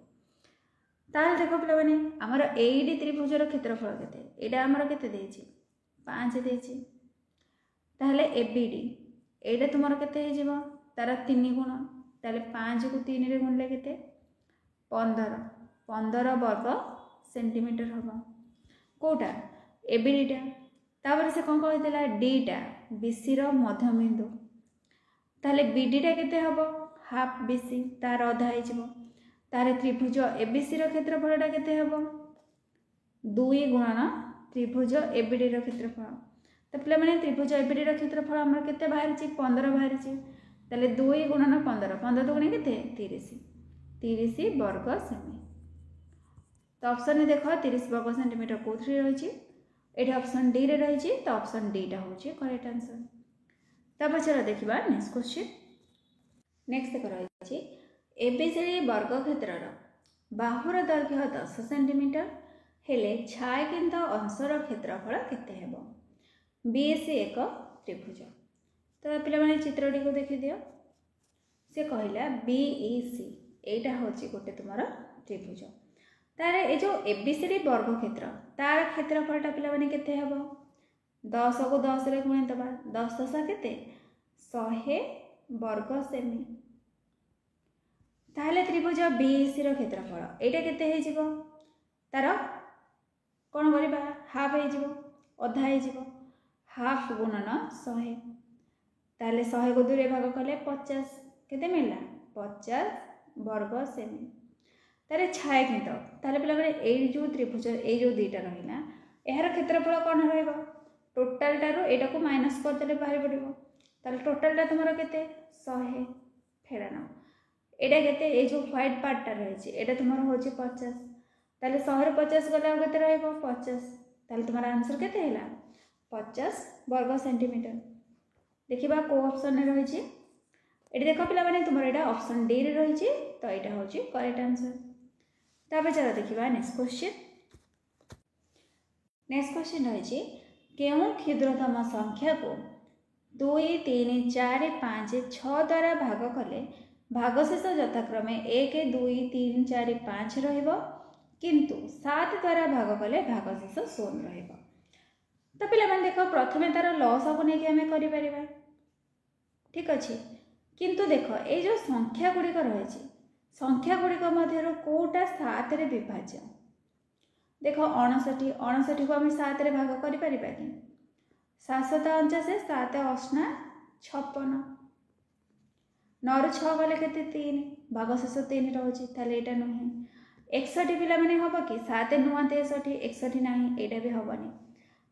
ताले देखो पिला माने हमर एईडी त्रिभुज रो क्षेत्रफल केते एटा हमर केते देछि 5 देछि ताले एबीडी एटा तुमर केते हे जिवो तार 3 गुण ताले 5 को 3 रे गुणले केते 15 वर्ग सेंटीमीटर हम कोटा एबीडीटा तापर से कौन कही डीटा बीसी रो मध्यबिंदु ताले बीडीटा केते हबो हाफ बीसी तार अधा हो जिवो तारे त्रिभुज एबीसी रो क्षेत्रफलटा केते हबो 2 गुणन त्रिभुज एबीडी रो क्षेत्रफल। तो पिला माने त्रिभुज एबीडी रो क्षेत्रफल हमर केते बाहरिछि 15 बाहरिछि ताले 2 गुणन 15 15 दुगुणे केते 30 वर्ग सेमी। तो ऑप्शन में देखो 30 वर्ग सेंटीमीटर कोथि रही ये ऑप्शन डी रे रही तो ऑप्शन डी टा होची करेक्ट आंसर। तब चलो देखिबा नेक्स्ट क्वेश्चन नेक्स्ट देखो रही एबीसी वर्ग क्षेत्र बाहुर दैर्घ्य 10 सेंटीमीटर हेले छायांकित अंशर क्षेत्रफल केते हेबो। बीएसी एक त्रिभुज। तो पिला माने चित्रटी को देखि दियो से कहला बीईसी एटा होची गोटे तुमरा त्रिभुज तारे ए जो एबीसीडी वर्ग क्षेत्र तार क्षेत्रफलटा पिला माने केते हेबो 10 को 10 रे गुणन दबा 10 10 केते 100 वर्ग सेमी ताहले त्रिभुज बीईसी रो क्षेत्रफल एटा केते हे जिवो तार कोन करिबा हाफ हे जिवो अधा हे जिवो हाफ गुणन 100 ताहले 100 को 2 रे भाग कले 50 केते मिलला 50 वर्ग सेमी तारे छायांकित ताले पिला माने एई जो त्रिभुज एई जो दुईटा रहिला एहार क्षेत्रफल कोन रहइबो टोटल टारो एटा को माइनस कर देले बाहर पड़िबो ताले टोटल टा तुमरा केते 100 फेरानो एटा केते ए जो व्हाइट पार्ट टा रहिछि एटा तुमरा होछि 50 ताले 100 रे 50 गला केते रहइबो 50 ताले तुमरा आंसर केते हैला 50 वर्ग सेंटीमीटर। देखिबा को ऑप्शन रे रहिछि एटी देखो पिला माने तुमरा एटा ऑप्शन डी रे रहिछि तो एटा होछि करेक्ट आंसर। तब चलो देखिबा नेक्स्ट क्वेश्चन रही केउं क्षुद्रतम संख्या को 2 3 4 5 6 द्वारा भाग कले भागशेष यथाक्रमे 1 2 3 4 5 रहिबो किंतु 7 द्वारा भाग कले भागशेष 0 रहिबो। तो पिला माने देखो प्रथमे तार लॉस को नहीं हमें करि परिबा ठीक अच्छे किंतु देखो ये जो संख्या गुड़िक रही संख्या गुड़िक मध्य कोटा 7 रे विभाज्य देख 59 को आम 7 रे भाग कर 7 7 49 7 8 56 9 ରୁ 6 गले केते 3 भाग शेष 3 रोचे ताले एटा नहीं 61 पिला माने हबो कि 7 नुआ 63 61 नहीं एटा भी हबनी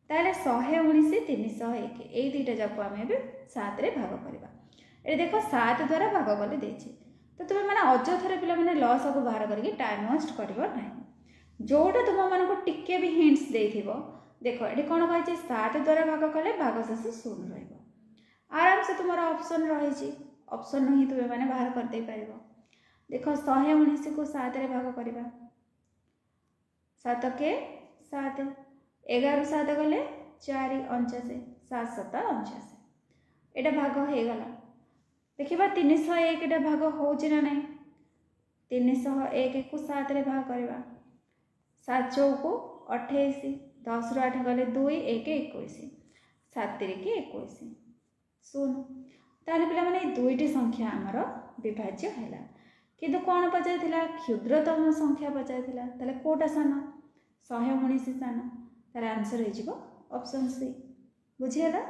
ताले 119 301 ए दुईटा जाको आमे भी 7 रे भाग करबा ए देखो 7 द्वारा भाग कले देछि तो तुम माने अजथरे पिला माने लॉस को बाहर करके टाइम वेस्ट करबो नहीं जोटा तुम मन को टिके भी हिंट्स देथिबो देखो एठी कोन कहै 7 द्वारा भाग कले भाग शेष 0 रहइबो आराम से तुम्हारा ऑप्शन रही ऑप्शन नहीं तुम्हें मैंने बाहर कर दे पारिबो देखो 119 को 7 रे भाग करबा 7 के 7 11 7 गले 4 49 7 7 49 एटा भाग हो गला देखिबा 301 एटा भाग होची ना नहीं 301 को 7 रे भाग करबा 7 4 को 28 10 ରୁ 8 गले 2 1 21 7 3 के 21 सुन ताले पिला माने दुईटी संख्या आमर विभाज्य हैला किंतु कौन पचार क्षुद्रतम संख्या पचार ताले कोटा सान 119 सान तार आंसर हो ऑप्शन सी बुझीगला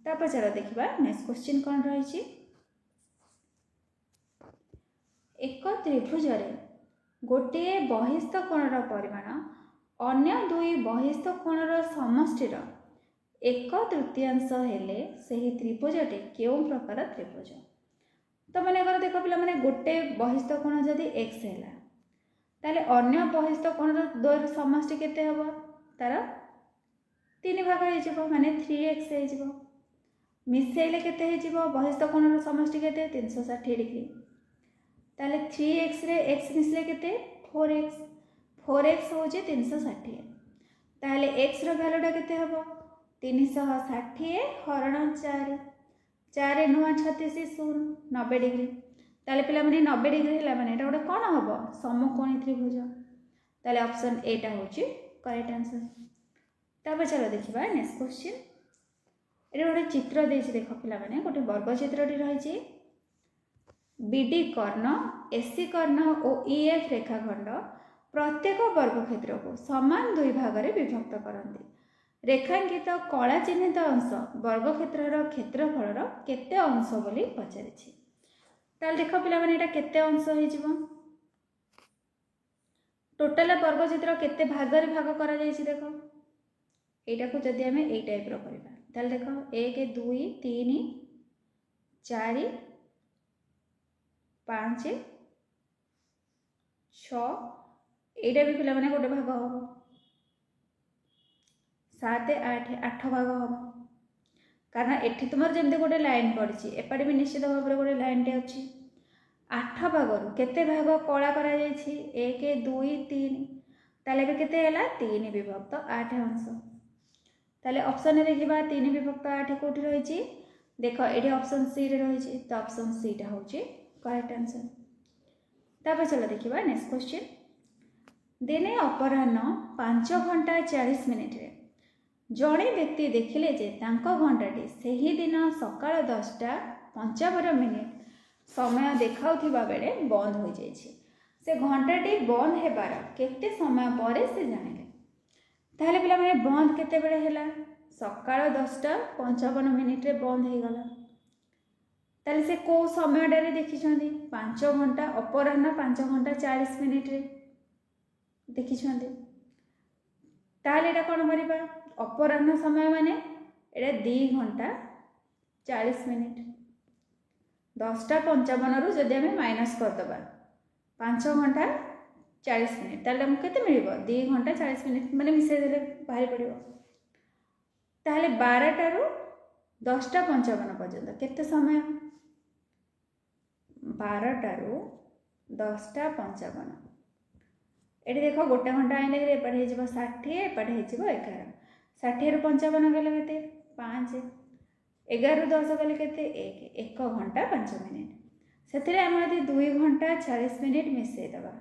तापर चलो देखिबा नेक्स्ट क्वेश्चन कौन रही एक त्रिभुज रे गोटे बहिस्थ कोणर परिमाण अन्य दुई बहिस्थ कोणर समष्टिर 1/3 हेले सही त्रिभुजटे केउ प्रकार त्रिभुज तो मैंने अगर देख पिला माने गोटे बहिस्थ कोण जदि x हैला ताले अन्य बहिस्थ कोणर द्वयर समष्टि केते हबो तार 3 भाग हे जिवो माने 3x हे जिवो मिसेले केते हे जिवो बहिस्थ कोणर समष्टि केते 360 डिग्री ताले 3x रे x मिसले केते 4x होजे 360 ताले x रो वैल्यूटा केते हबो 360 हरण 4 4 नुआ 36 0 90 डिग्री ताले पिला माने 90 डिग्री हैला माने एटा गोटे कोन हबो समकोणी त्रिभुज ताले ऑप्शन ए टा होची करेक्ट आंसर तापर चलो देखिबा नेक्स्ट क्वेश्चन एटा गोटे चित्र देछि देखो पिला माने गोटे वर्ग चित्रटी रहिछि बीडी कर्ण एसी कर्ण और ईएफ रेखाखंड प्रत्येक वर्ग क्षेत्र को समान दुई भाग रे विभक्त करंती रेखांकित कला चिन्हित अंश वर्ग क्षेत्र क्षेत्रफल केते अंश बोली पचारिछि ताल देख पिला माने एटा केते अंश हे जिवो टोटल वर्ग चित्र केते भाग रे भाग करा जायछि देखो एटा को जदि हमें ए टाइप रो करबा ताल देखो 1 2 3 4 5 6 एटा भी पिला माने गोटे भाग हो 7 8 8 भाग हम कारण एठी तुमर जेमते गोटे लाइन पड़ी एपटे भी निश्चित भाव में गोटे लाइन टे अच्छी 8 भाग केते भाग कला करा जायछि 1 2 3 ताले भी केते हैला 3 विभक्त 8 अंश ताले ऑप्शन रे देखिबा 3 विभक्त 8 कोठी रहिछि देखो एठी ऑप्शन सी रे रहिछि तो ऑप्शन सी टा होछि करेक्ट आंसर तापर चलो देखिबा नेक्स्ट क्वेश्चन दिने अपराह्न 5 घंटा 40 मिनिट रे जड़े व्यक्ति देखिले जे तांको घंटाटी सही दिन सकाळ 10:55 समय देखाउथिबा बेले बंद हो जाइछि से घंटाटी बंद हेबार केते समय परे से जानिले ताहले पिला माने बंद केते बेले हैला सकाळ 10:55 रे बंद हे गला ताले से को समय डारे देखि छथि 5 घंटा अपराह्न 5 घंटा 40 मिनिट रे देखि छथि ताहले एटा कोन करिबा अपराह्न समय माने एटा 2 घंटा 40 मिनिट 10:55 रु जदि हमें माइनस कर दबा 5 घंटा 40 मिनिट ताले हम केते मिलिबो 2 घंटा 40 मिनिट माने मिसे देले बाहर पड़िबो ताले 12 रु 10:55 पर्यंत केते समय 12 रु 10:55 एटी देखो गोटे घंटा आइले एपटे हे जिवो 60 एपटे हे जिवो 11 60 रु 55 गले केते 5 11 रु 10 गले केते 1 घंटा 5 मिनिट सेथिरे हम यदि 2 घंटा 40 मिनिट मिसे दबा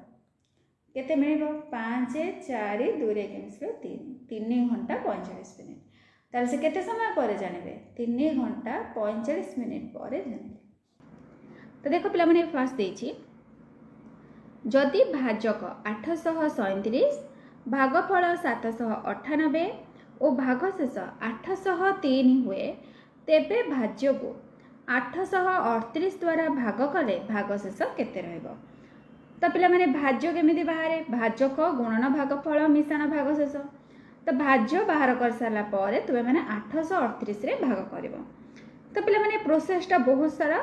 केते मिलिबो 5 4 2 रे मिसलो 3 घंटा 45 मिनिट ताले से केते समय परे जानिबे 3 घंटा 45 मिनिट परे जानिबे तो देखो पिला माने फास्ट देछि जदि भाजक 837 भागफल 798 और भागशेष 803 हुए तेबे भाज्य को 838 द्वारा भाग कले भागशेष केते रहइबो। तो पिला माने भाज्य केमिति बाहरे भाजक गुणन भागफल मिश्रण भागशेष। तो भाज्य बाहर कर सारा पर तुमे माने 838 रे भाग करिवो। तो पिला माने प्रोसेसटा बहुत सारा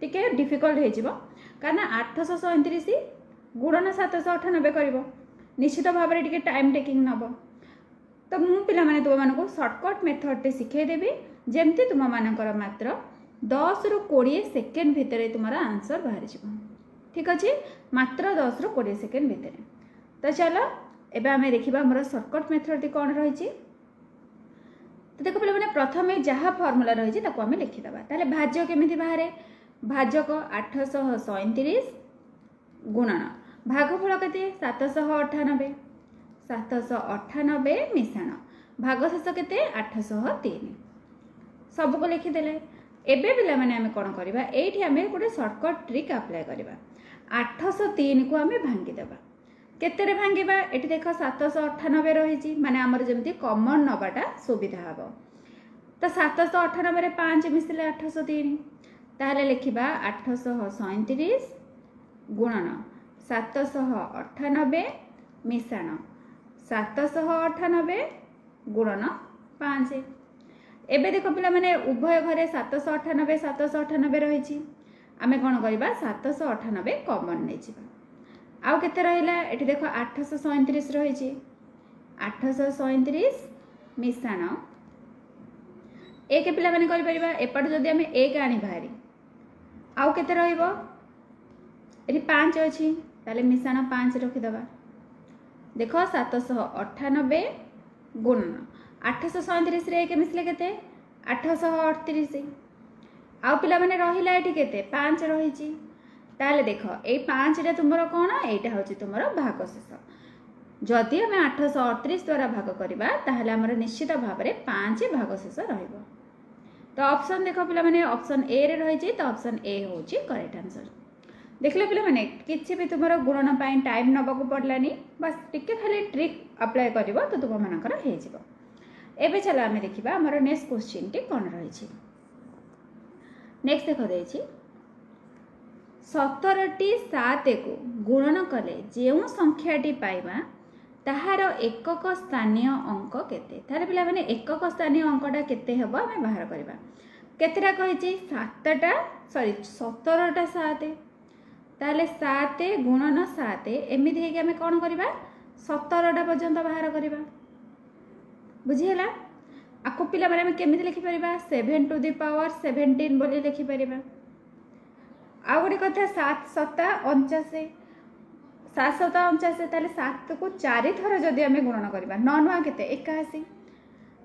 टिके डिफिकल्ट हे जिवो कारण 837 गुणन 798 करिवो निश्चित भाव में टिके टाइम टेकिंग नबो। तो मु पिला माने तुम मानको शॉर्टकट मेथड टे सिखाई देबी जेमती तुम मानकर मात्र 10 रु 20 सेकेंड भितर तुम्हारा आंसर बाहर जिवो। ठीक अछि मात्र 10 रु 20 सेकेंड भितर। तो चलो एबे आमे देखिबा हमर शॉर्टकट मेथड टी कोन रही छि। तो देखो पिला माने प्रथमे जहा फार्मूला रही छि ताको आमे लिखि दबा। ताले भाज्य केमिति बाहरे भाजक 837 गुणन भागफल केते 798 798 मिश्रण भागशेष केते 803 सब को लिखि देले। एबे पिला माने आमे कोन करबा एठी आमे गोटे शॉर्टकट ट्रिक अप्लाई करबा 803 को आमे भांगी देबा। केते रे भांगीबा एठी देखो 798 रही छि माने हमर जेमति कॉमन नबाटा सुविधा हबो। तो 798 रे 5 मिसले 803 ताले लिखिबा 837 गुणन 798 मिश्रण 798 गुणन 5। एबे देखो पिला माने उभय घरे 798 798 रही छि आमे कोन करबा 798 कॉमन नै छिबा। आउ केते रहिला एठी देखो 837 रही छि 837 मिश्रण एक पिला माने करि परिबा एपट जदी आमे 1 आनी भारी आउ केते रहइबो एठी 5 अछि ताले मिश्रण 5 रखि दबा। देखो 798 गुणन 837 रे 1 मिसले केते 838 आउ पिला माने रहिला एठी केते 5 रही छि ताले देखो ए 5 रे तुमरो कोन एटा होछि तुमरो भागशेष। जदि आमे 838 द्वारा भाग करबा ताहले हमर निश्चित भाव रे 5 भागशेष रहइबो। तो ऑप्शन देखो पिला माने ऑप्शन ए रे रही छि तो ऑप्शन ए होछि करेक्ट आंसर। देखले पिला माने किछि भी तुमरो गुणन पई टाइम नबको पडलानी बस टिके खाली ट्रिक अप्लाई करबो तो तुम मानकर हे जिवो। एबे चलो आमे देखिबा हमर नेक्स्ट क्वेश्चन टी कोन रही छि। नेक्स्ट देखो देइ छि 17 टी 7 को गुणन कले जेउ संख्याटी पाइबा ताहार एकक स्थानीय अंक केते। तारे पिला माने एकक स्थानीय अंकटा केते हेबो आमे बाहर करबा। केतेटा कहि छि 7टा सॉरी 17टा 7 ताले 7 गुणन 7 एमिति हे कि आमे कोन करबा 17टा पर्यंत बाहर करबा। बुझिहेला आको पिला माने आमे केमिति लिखि परिबा 7 टू द पावर 17 बोली लिखि परिबा। आ गोटे कथा 7 7 49 7 7 49 ताले 7 को 4 थर जदि आमे गुणन करबा 9 9 केते 81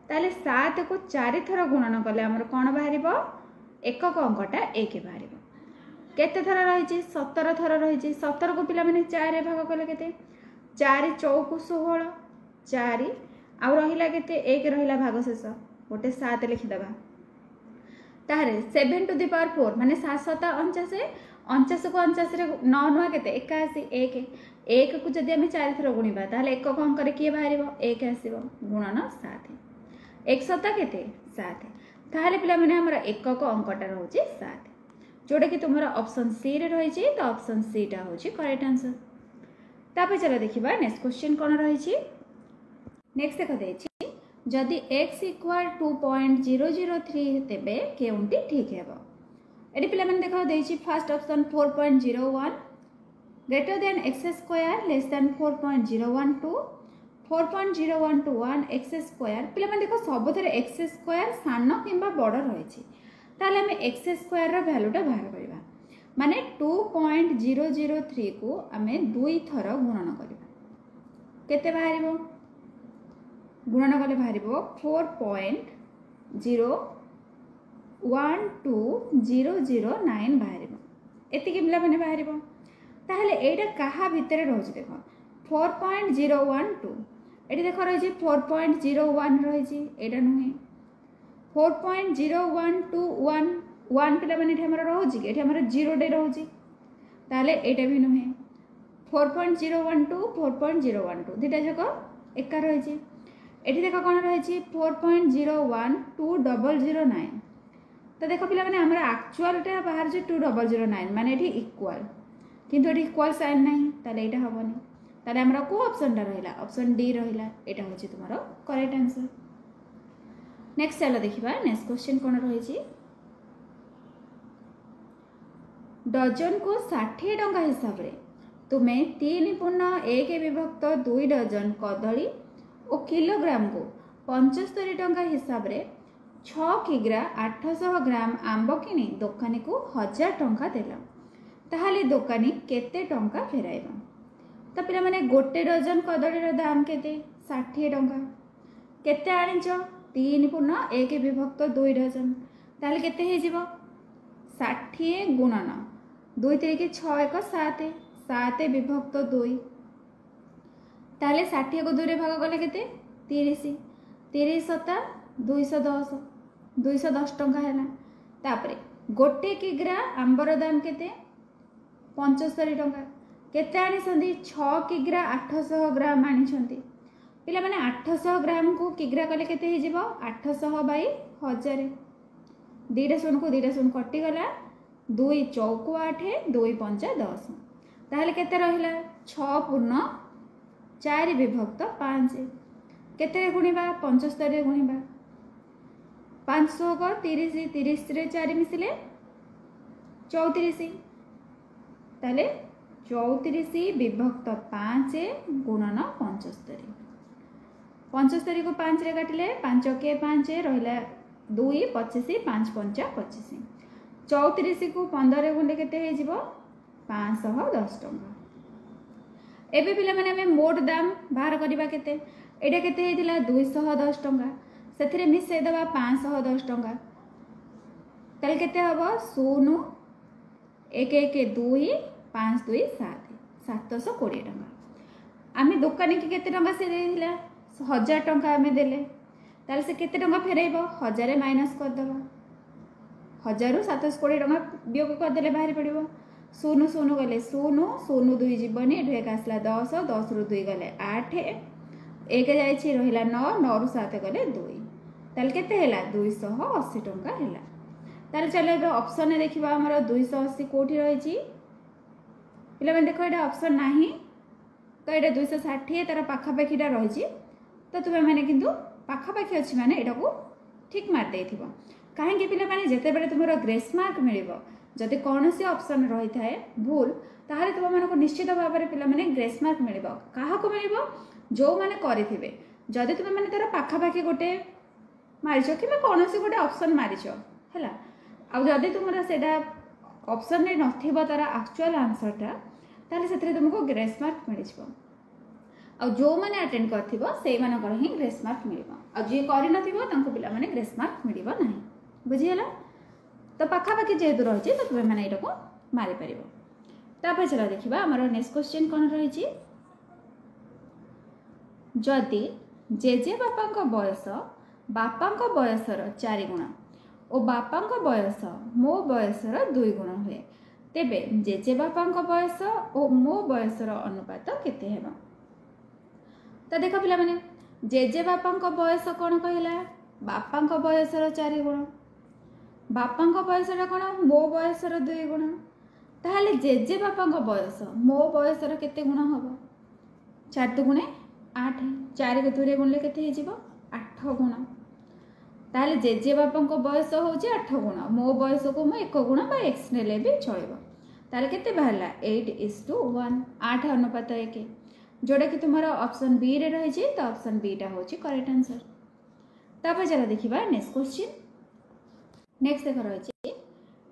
ताले 7 को 4 थर गुणन कले हमर कोन बाहरिबो एकक अंकटा 1 बाहरिबो। केते थर रही छि 17 थर रही छि 17 को पिला माने 4 रे भाग कले केते 4 चौक 16 4 आ रहिला केते 1 रहिला भागशेष गोटे 7 लिखि दबा। तारे 7 टू द पावर 4 माने 7 7 49 49 को 49 रे 9 9 केते 81 1 1 को जदि आमे 4 थर गुणिबा ताले एकक अंक रे किए बाहरिबो 1 आसीबो गुणन 7 1 7 केते 7 ताले पिला माने हमर एकक अंकटा रहउची 7 जोडे कि तुमरा ऑप्शन सी रे रही छि। तो ऑप्शन सी टा होची करेक्ट आंसर। तापे चलो देखिबा नेक्स्ट क्वेश्चन कोन रही छि। नेक्स्ट देखो देइ छि जदि x इक्वल 2.003 तेबे केउंटी ठीक हेबो। एडी पिला माने देखो देइ छि first option 4.01 greater than x square less than 4.012 4.012 x square पिला माने देखो सब थरे x स्क्वायर सानो किंबा बड़ रही छि ताले हमें x स्क्वायर रो वैल्यूटा बाहर करबा माने 2.003 को हमें दुई थर गुणन करबा केते बाहरिबो गुणन कले बाहरिबो 4.0120009 बाहरिबो एतिके पिला माने बाहरिबो ताहले एटा काहा भितरे रहउछि देखो 4.012 एटी देखो रही 4.01 रही एटा नुहे 4.0121 1 पिला माने हमर रहउछि कि एठी हमर 0 डे रहउछि ताले एटा भी नुहे 4.012 4.012 दिटा जको एका रही एठी देखो कोन रही 4.01209 तो देख पिला माने हमर एक्चुअलटा बाहर जे 2009 माने एठी इक्वल किंतु एठी इक्वल साइन नाही ताले एटा हबनी ताले हमरा को ऑप्शन टा रहिला ऑप्शन डी रहिला एटा होची तुम्हारो करेक्ट आंसर। नेक्स्ट चलो देखिबा नेक्स्ट क्वेश्चन कोन रही छी डजन को 60 टंका हिसाब रे तुमे 3.1/2 डजन कदली और किलोग्राम को 75 टंका हिसाब रे 6 किग्रा 800 ग्राम आंब किनी दोकानी को 1000 टंका देला ताहाले दोकानी केते टंका फेराइबा। तो पिला माने गोटे डजन कदली रो दाम केते 60 टंका केते आनिच 3.1/2 डजन ताहाले केते हे जिवो 60 गुणन 2 3 6 1 7 7/2 ताहाले 60 को 2 रे भाग गले केते 30 30 7 210 210 टंका है तापरे गोटे किग्रा आंबर दाम केते 75 टंका केते आनी 6 किग्रा 800 ग्राम आनी पिला माने 800 ग्राम को किग्रा कले केते हे जिवो 800 बाई 1000 2 शून्य को 2 शून्य कटि गला 2 चौक 8 2 5 10 ताहले केते रहिला 6.4/5 केते गुणिबा 75 रे गुणिबा 500 को 30 30 रे 4 मिसिले 34 ताले 34/5 गुणन 75 75 को 5 रे काटिले 5 के 5 रहिला 2 25 5 5 25 34 को 15 रे गुणले केते हे जिवो 510 टंका। एबे पिला माने हमें मोट दाम बाहर करबा केते एटा केते हेतिला 210 टंका सेथिरे मिसै दबा 510 टंका ताले केते हबो 0 1 1 2 5 2 7 720 टंका आमे दुकानी के केते टंका से देथिला 1000 टंका आमे देले ताले से केते टंका फेरैबो 1000 माइनस कर दबा 1000 रु 720 टंका वियोग कर देले बाहर पड़िबो 0 0 गले 0 0 2 जीवनी एठे एक आसला 10 10 रु 2 गले 8 एक जाइछि रहिला 9 9 रु 7 गले 2 ताल केते हैला 280 टंका हैला। ताल चलो एबे ऑप्शन ने देखिबा हमर 280 कोठी रहिछि पिला मन देखो एटा ऑप्शन नाही तो एटा 260 तार पाखा पाखीटा रहिछि तो तुमे माने किंतु पाखा पाखी अछि माने एटा को ठीक मार देथिबो काहे कि पिला माने जते बेले तुमरो ग्रेस मार्क मिलिबो जदि कोनोसी ऑप्शन रही थाए भूल ताहाले तुम माने को निश्चित भाव में पिला माने ग्रेस मार्क मिलिबो काहा को मिलिबो जो माने करिथिबे जदि तुम माने तार पाखा पाखी गोटे मारिछो कि कोनोसी गोटे ऑप्शन मारिछो हैला आ जदि तुमरा सेडा ऑप्शन ने नथिबो तार एक्चुअल आंसरटा ताले सेतरे तुमको ग्रेस मार्क मिलिछबो आ जो माने अटेंड करथिबो सेई माने कर ही ग्रेस मार्क मिलिबो आ जे करि नथिबो तांको पिला माने ग्रेस मार्क मिलिबो नाही बुझियला तो पाखा पाखी जेहेतु रही तो तुम्हें मैंने ये मारी पार तापर चला देखा आमर नेक्स्ट क्वेश्चन कौन रही जदि जेजे बापा बयस बापा बयसर 4 गुण और बापा बयस मो बयसर 2 गुण हुए तेबे जेजे बापा बयस और मो बयसर अनुपात केते हेबा। तो देख पिला माने जेजे बापा बयस कौन कहला बापा बयसर 4 गुण बापा बयसटा कौन मो बयसर 2 गुण ताहले जेजे बापा बयस मो बयसर केते गुण हम 4 2 8 4 को 2 गुणले केते हे जिवो 8 गुण ताहले जेजे बापा बयस होची 8 गुण मो बयस को मो 1 गुण बा x नेले भी चलबो ताहले केते बाहरला 8:1 8 अनुपात 1 जोड़ा कि तुम्हारा ऑप्शन बी रे रही छी तो ऑप्शन बी टा होची करेक्ट आंसर। तापर चला देखिबा नेक्स्ट क्वेश्चन नेक्स्ट देख रही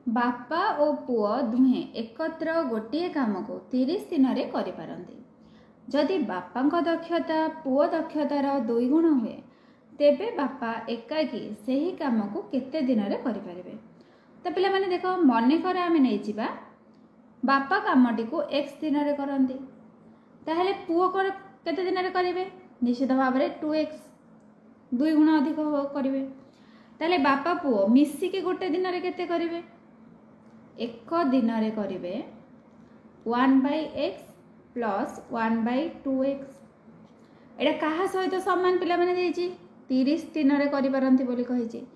बापा और पुओ दुहे एकत्र गोटे काम को 30 दिन में करिपारंती जदि बापा दक्षता पुओ दक्षतार 2 गुण हुए तेबे बापा एकाकी सही काम को केते दिन में करिपारिबे। तो पिला माने देखो मने कर आमे नै जिबा बापा कामटी को x दिन में करंती ताहले पुओ कर केते दिन में करिवे निश्चित भाव में 2x 2 गुण अधिक करिवे ताले बापा पुओ मिसिके गोटे दिन में केते करिवे 1 दिन में करिवे 1/x प्लस 1/2x एटा कहा सहित समान पिला माने देछि 30 दिन में करि परंती बोली कहिछि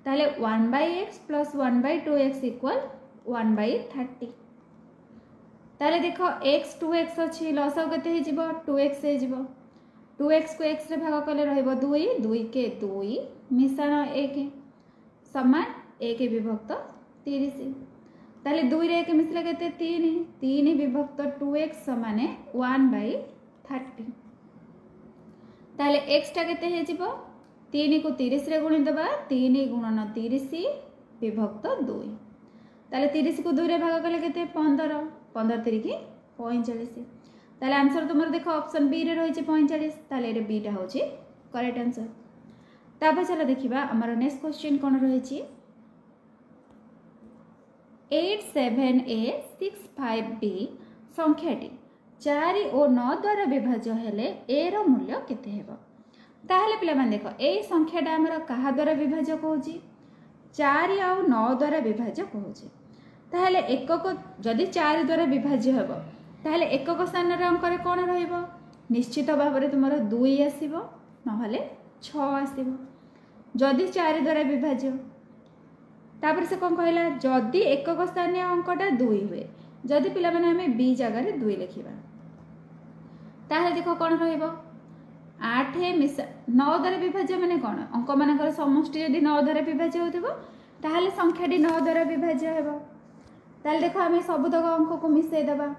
ताहले 1/x प्लस 1/2x इक्वल 1/30। ताहले देख x 2x अच्छी लसागु केते हे जिवो 2x हे जिवो 2x को x रे भाग कले रहइबो 2 2 के 2 मिश्रण 1 समान 1 विभक्त 30। ताहले 2 रे 1 मिसले केते 3 3 विभक्त 2x समान 1/30। ताहले x टा केते हे जिवो 3 को 30 रे गुणी देबा 3 गुणन 30 विभक्त 2। ताहले 30 को 2 रे भाग कले केते 15 15 3 की 45। ताहले आंसर तुमर देखो ऑप्शन बी रे रही 45। ताहले रे बी टा होची करेक्ट आंसर। तापर चला देखिबा हमर नेक्स्ट क्वेश्चन कोन रही 87A65B संख्याटी 4 और 9 द्वारा विभाज्य हेले a रो मूल्य केते हेबो। ताहले पिला मान देखो ए संख्याटा हमर कहा द्वारा विभाज्य कहूची 4 और 9 द्वारा विभाज्य कहूची। ताहले एकक जदि 4 द्वारा विभाज्य हेबो ताहले एकक स्थान रे अंक रे कोन रहइबो निश्चित भाव रे तुमरो 2 आसीबो नहले 6 आसीबो जदि 4 द्वारा विभाज्य। तापर से कोन कहला जदि एकक स्थान रे अंकटा 2 हुए जदि पिला माने हमें b जगह रे 2 लिखिबा ताहले देखो कोन रहइबो 8 मिसा 9 द्वारा विभाज्य माने कोन अंक मानकर समष्टि जदि 9 द्वारा विभाज्य होतिबो ताहले संख्याटी 9 द्वारा विभाज्य हेबो। ताहले देखो हमें सबुतक अंक को मिसै देबा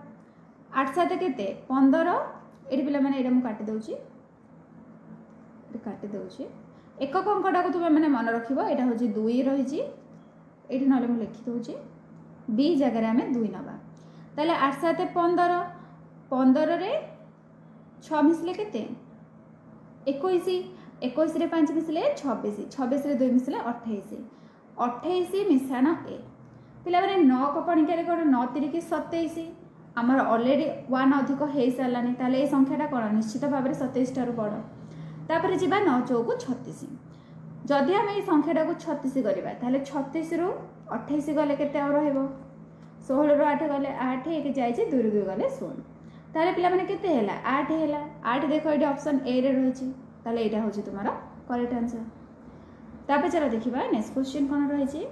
8 7 केते 15 एडी पिला माने एडा मु काटि दउची एकक अंकटा को तुमे माने मन रखिबो एटा होची 2 रही छी एठी नले मु लिखि दउची b जगह रे हमें 2 नबा। ताहले 8 7 15 15 रे 6 मिसले केते 21 21 रे 5 मिसले 26 26 रे 2 मिसले 28 28 मिश्रण ए पिला माने 9 को कणिका रे कोन 9 3 की 27 हमर ऑलरेडी 1 अधिक हे सालानी ताले ए संख्याटा कोन निश्चित भाव रे 27 टारु बड़। तापर जिबा 9 चौको 36 जदि हम ए संख्याटा को 36 करबा ताले 36 रु 28 गले केते और रहइबो 16 रु 8 गले 8 एक जाय छै 2 रु 2 गले 16 ताले पिला माने केते हैला 8 हैला 8 देखो एडी ऑप्शन ए रे रही छी ताले एटा होची तुम्हारा करेक्ट आंसर। तापर चला देखिबा नेक्स्ट क्वेश्चन कोन रही छी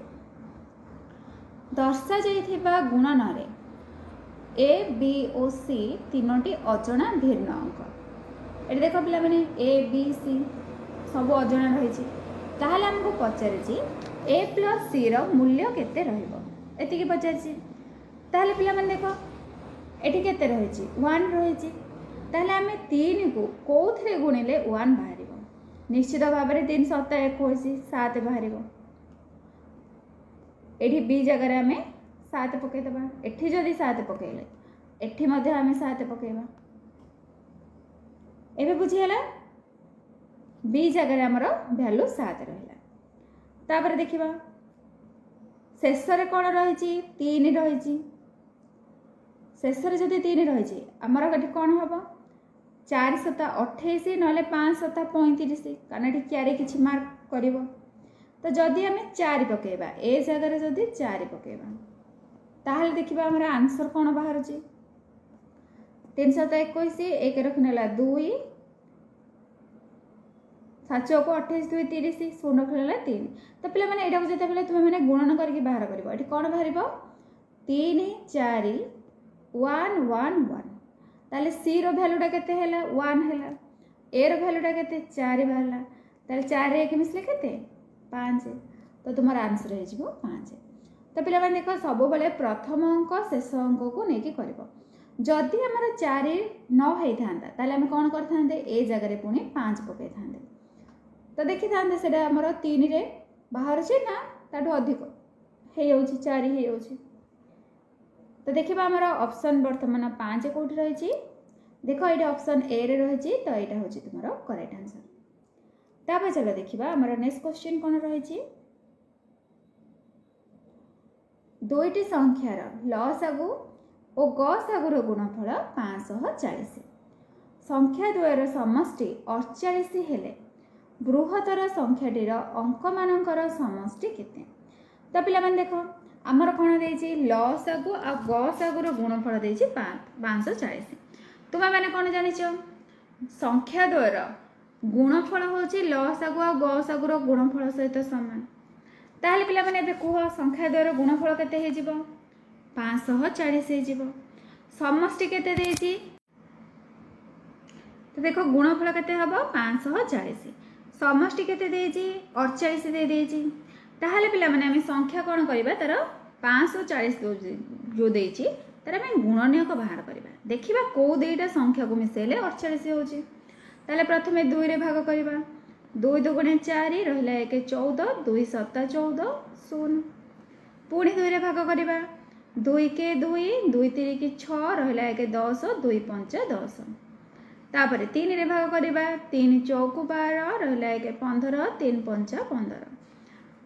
दर्शा जाइथिबा गुणन रे ए बी और सी तीनोटी अजणा भिन्न अंक एटी देखो पिला माने ए बी सी सब अजणा रही छी ताहले हमको पचारि छी ए प्लस सी रो मूल्य केते रहइबो एति की पचारि छी ताहले पिला माने देखो एटी केते रही छी 1 रही छी ताहले हमें 3 को कोथरे गुणिले 1 बाहरिबो निश्चित भाव रे 3 7 21 7 बाहरिबो एठी बी जगह रे हमें 7 पके दबा एठी जदी 7 पकेले एठी मध्ये हमें 7 पकेबा एबे बुझी हला बी जगह रे हमरो वैल्यू 7 रहला। तापर देखिबा शेष रे कोन रही छी 3 रही छी शेष रे जदी 3 रही छी हमरो गठी कोन हबो 4 7 28 नले 5 7 35 कारण एठी क्यारे किछि मार्क करिवो तो जदि हमें 4 पकेबा ए जगह रे जदि 4 पकेबा ताहले देखिबा हमरा आंसर कोन बाहर छी 3 7 21 एक रखनेला 2 7 को 28 2 30 शून्य रखनेला 3 तो पिला माने एटा को जते बेले तुमे माने गुणन करके बाहर करबो एठी कोन बाहरिबो 3 4 1 1 1 ताले सी रो वैल्यूटा केते हैला 1 हैला ए रो वैल्यूटा केते 4 बाहरला ताले 4 रे 1 मिसले केते 5 तो तुम्हारा आंसर है जिवो 5। तो पिला माने देखो सब बेले प्रथम अंक शेष अंक को नेकी करबो जदि हमर 4 9 हेइ थांदा ताले हम कोन करथांदे ए जगह रे पुनी 5 पके थांदे तो देखि थांदे सेडा हमर 3 रे बाहर छै ना ताठो अधिक हे होछि 4 हे होछि तो देखिबा हमर ऑप्शन वर्तमान 5 कोठी रहै छी देखो एटा ऑप्शन ए रे रहै छी तो एटा होछि तुम्हारा करेक्ट आंसर। तापर चलो देखिबा हमर नेक्स्ट क्वेश्चन कोन रहै छी दुईटी संख्यार लसागु और गसागुर गुणफल 540 संख्या द्वयर समष्टि 48 हेले बृहत्तर संख्याटीर अंक मानकर समष्टि केते तो पिला माने देखो आमर कोन देछि लसागु आ गसागुर गुणफल देछि 540 तुमा माने कोन जानिछो संख्या द्वयर गुणफल होछि लसागु आ गसागुर गुणफल सहित समान ताहले पिला माने एबे कुह संख्या द्वयर गुणफल केते हे जिवो 540 हे जिवो समष्टि केते देछि तो देखो गुणफल केते हबो 540 समष्टि केते देछि 48 दे देछि ताहले पिला माने हम संख्या कोन करबा तार 540 जो देछि तार हम गुणनीयक बाहर करबा देखिबा को दुईटा संख्या को मिसेले 48 होछि ताहले प्रथमे 2 रे भाग करबा 2 दुगुणे 4 रहिला 1 14 2 7 14 0 पुणी 2 रे भाग करबा 2 के 2 2 3 के 6 रहिला 1 10 2 5 10 तापर 3 रे भाग करबा 3 चौक 12 रहिला 1 15 3 5 15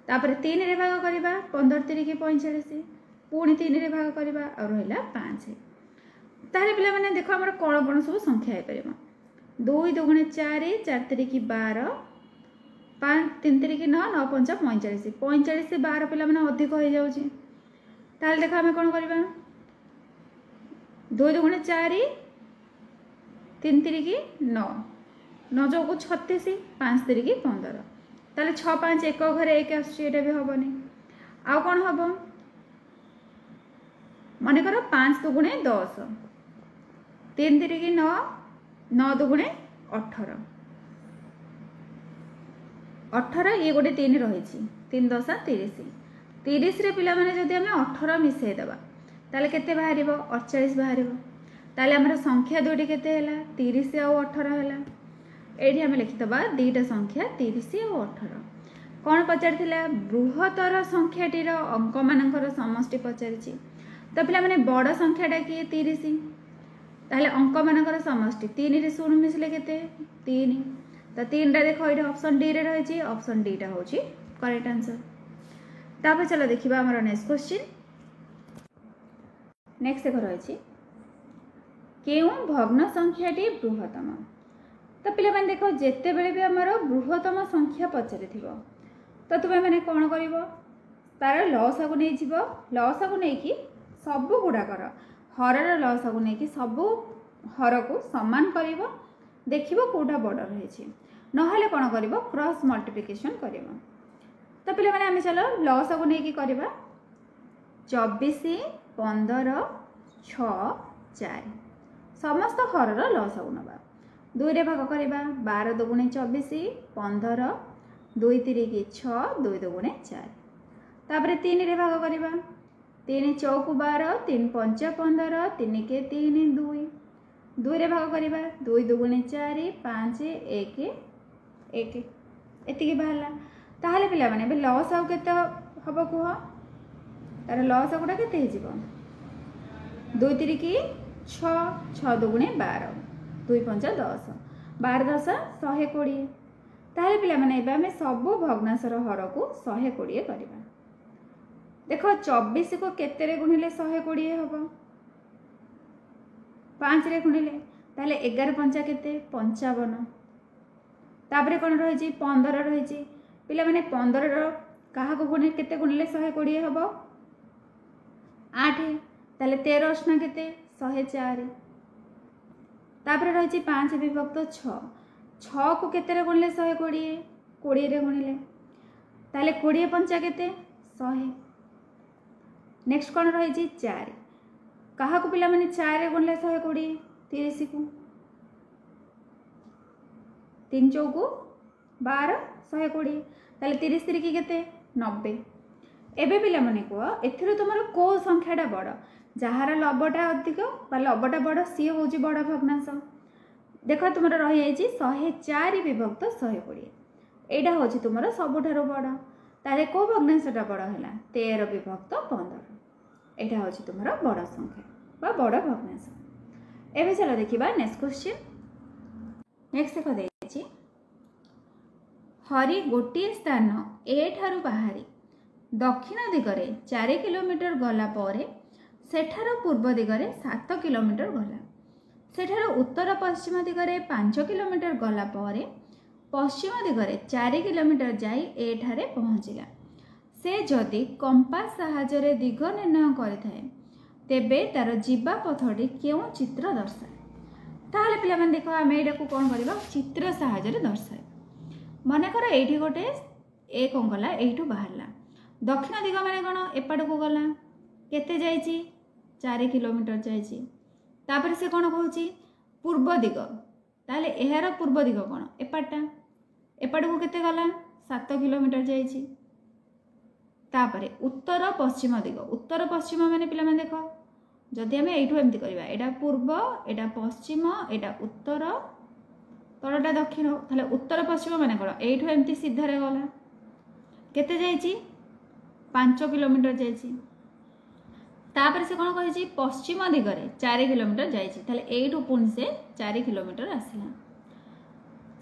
तापर 3 रे भाग करबा 15 3 के 45 पुणी 3 रे भाग करबा और रहिला 5 तारे पिला माने देखो हमर कोन कोन सब संख्या हे परबा 2 दुगुणे 4 4 3 की 12 5 3 3 की 9 9 5 45 45 से 12 पिला माने अधिक हो जाउची ताले देखो हमें कोन करबा 2 दुगुणे 4 3 3 की 9 9 जो को 36 5 3 की 15 ताले 6 5 एक घरे एक आसी एटा भी होबनी आ कोन होबो माने करो 5 दुगुणे 10 3 3 की 9 9 दुगुणे 18 18 ये गोटे 3 रही 3 10 30 30 रे पिला माने जदि हमें 18 मिसई दबा ताले केते बाहरिबो 48 बाहरिबो ताले हमर संख्या दुटी केते हला 30 और 18 हला एठी हम लिखि दबा दुईटा संख्या 30 और 18 कोन पचारथिला बृहत्तर संख्याटीर अंक मानकर समष्टि पचारिछि तो पिला माने बड़ संख्याटा कि 30 ताले अंक मानकर समष्टि 3 रे 0 मिसले केते 3 तो 3 टा देखो एटा ऑप्शन डी रे रहिछि ऑप्शन डी टा होछि करेक्ट आंसर तापर चलो देखिबा हमर नेक्स्ट क्वेश्चन नेक्स्ट देखो रहिछि केउ भग्न संख्याटी बृहत्तम तो पिला माने देखो जेते बेले भी हमर बृहत्तम संख्या पचारि थिबो तो तुमे माने कोन करिवो तार लसागु नै जिवो लसागु नै कि सब गुडा कर हरर लसागु नै कि सब हर को समान करिवो देखिबो कोटा बड़ रहिछि नहले कोन करिवो क्रॉस मल्टीप्लिकेशन करिवो तो पिला माने हमें चलो लसागु नै कि करबा 24 15 6 4 समस्त हरर लसागु नबा 2 रे भाग करबा 12 दुगुणे 24 15 2 3 की 6 2 दुगुणे 4 तापर 3 रे भाग करबा 3 चौक 12 3 5 15 3 के 3 2 2 रे भाग करबा 2 दुगुणे 4 5 1 1 एति के बाहला ताहले पिला माने बे लॉस आउ केते हबो कुह तार लॉस आउटा केते हे जिवो 2 3 की 6 6 दुगुणे 12 2 5 10 12 10 120 ताहले पिला माने एबे हमें सब भग्नांशर हर को 120 करबा देखो 24 को केते रे गुणिले 120 हबो 5 रे गुणिले ताहले 11 5 केते 55 तापरे कोन रहि छी 15 रहि छी पिला माने 15 रो काहा को गुणे केते गुणिले 120 हबो 8 ताहले 13 असना केते 104 तापरे रहि छी 5 विभक्त 6 6 को केते रे गुणिले 120 20 रे गुणिले ताहले 20 5 केते 100 नेक्स्ट कोन रहि छी 4 काहा को पिला माने 4 रे गुणले 120 30 को 3 चौक 12 120 ताले 30 3 की केते 90 एबे पिला माने को एथिरो तुमरो को संख्याटा बड़ जहार लबटा अधिक बा लबटा बड़ सी होची बड़ भग्नांश देखो तुमरो रहि जाईची 104 विभक्त 120 एटा होची तुमरो सबठारो बड़ ताले को भग्नांशटा बड़ हला 13 विभक्त 15 एटा होची तुमरो बड़ संख्या बा बड़ भग्नांश एबे चलो देखिबा नेक्स्ट क्वेश्चन नेक्स्ट देखो देछि हरि गोटे स्थान ए ठारू बाहरी दक्षिण दिगरे 4 किलोमीटर गला परे सेठार पूर्व दिगरे 7 किलोमीटर गला सेठार उत्तर पश्चिम दिगरे 5 किलोमीटर गला परे पश्चिम दिगरे 4 किलोमीटर जाई एठारे पहुँचला से जदि कंपास साहाय्य दिग निर्णय करिथाए तेबे तार जीवा पथटी केउ चित्र दर्शाए ताहले पिला माने देखो आमे एटा को कोन करबा चित्र साहाय्य दर्शाए मन कर एठी गोटे एक अंगला एठू बाहरला दक्षिण दिग माने कौन एपट को गला केते जाइए 4 किलोमीटर जाइए तापर से कौन कहूँ पूर्व दिग ताले यार पूर्व दिग कौन एपटा एपट को केते गला 7 किलोमीटर जाइए तापर उत्तर पश्चिम दिग उत्तर पश्चिम माने पिला माने देख जदि आम यू एमती करवा यहाँ पूर्व यहाँ पश्चिम यहाँ उत्तर तलटा दक्षिण ताले उत्तर पश्चिम माने कौन यू एमती सीधारे गला केते जाइए 5 किलोमीटर जाइए तापर से कौन कही पश्चिम दिगरे 4 किलोमीटर जाइए यू पुणी से 4 किलोमीटर आसला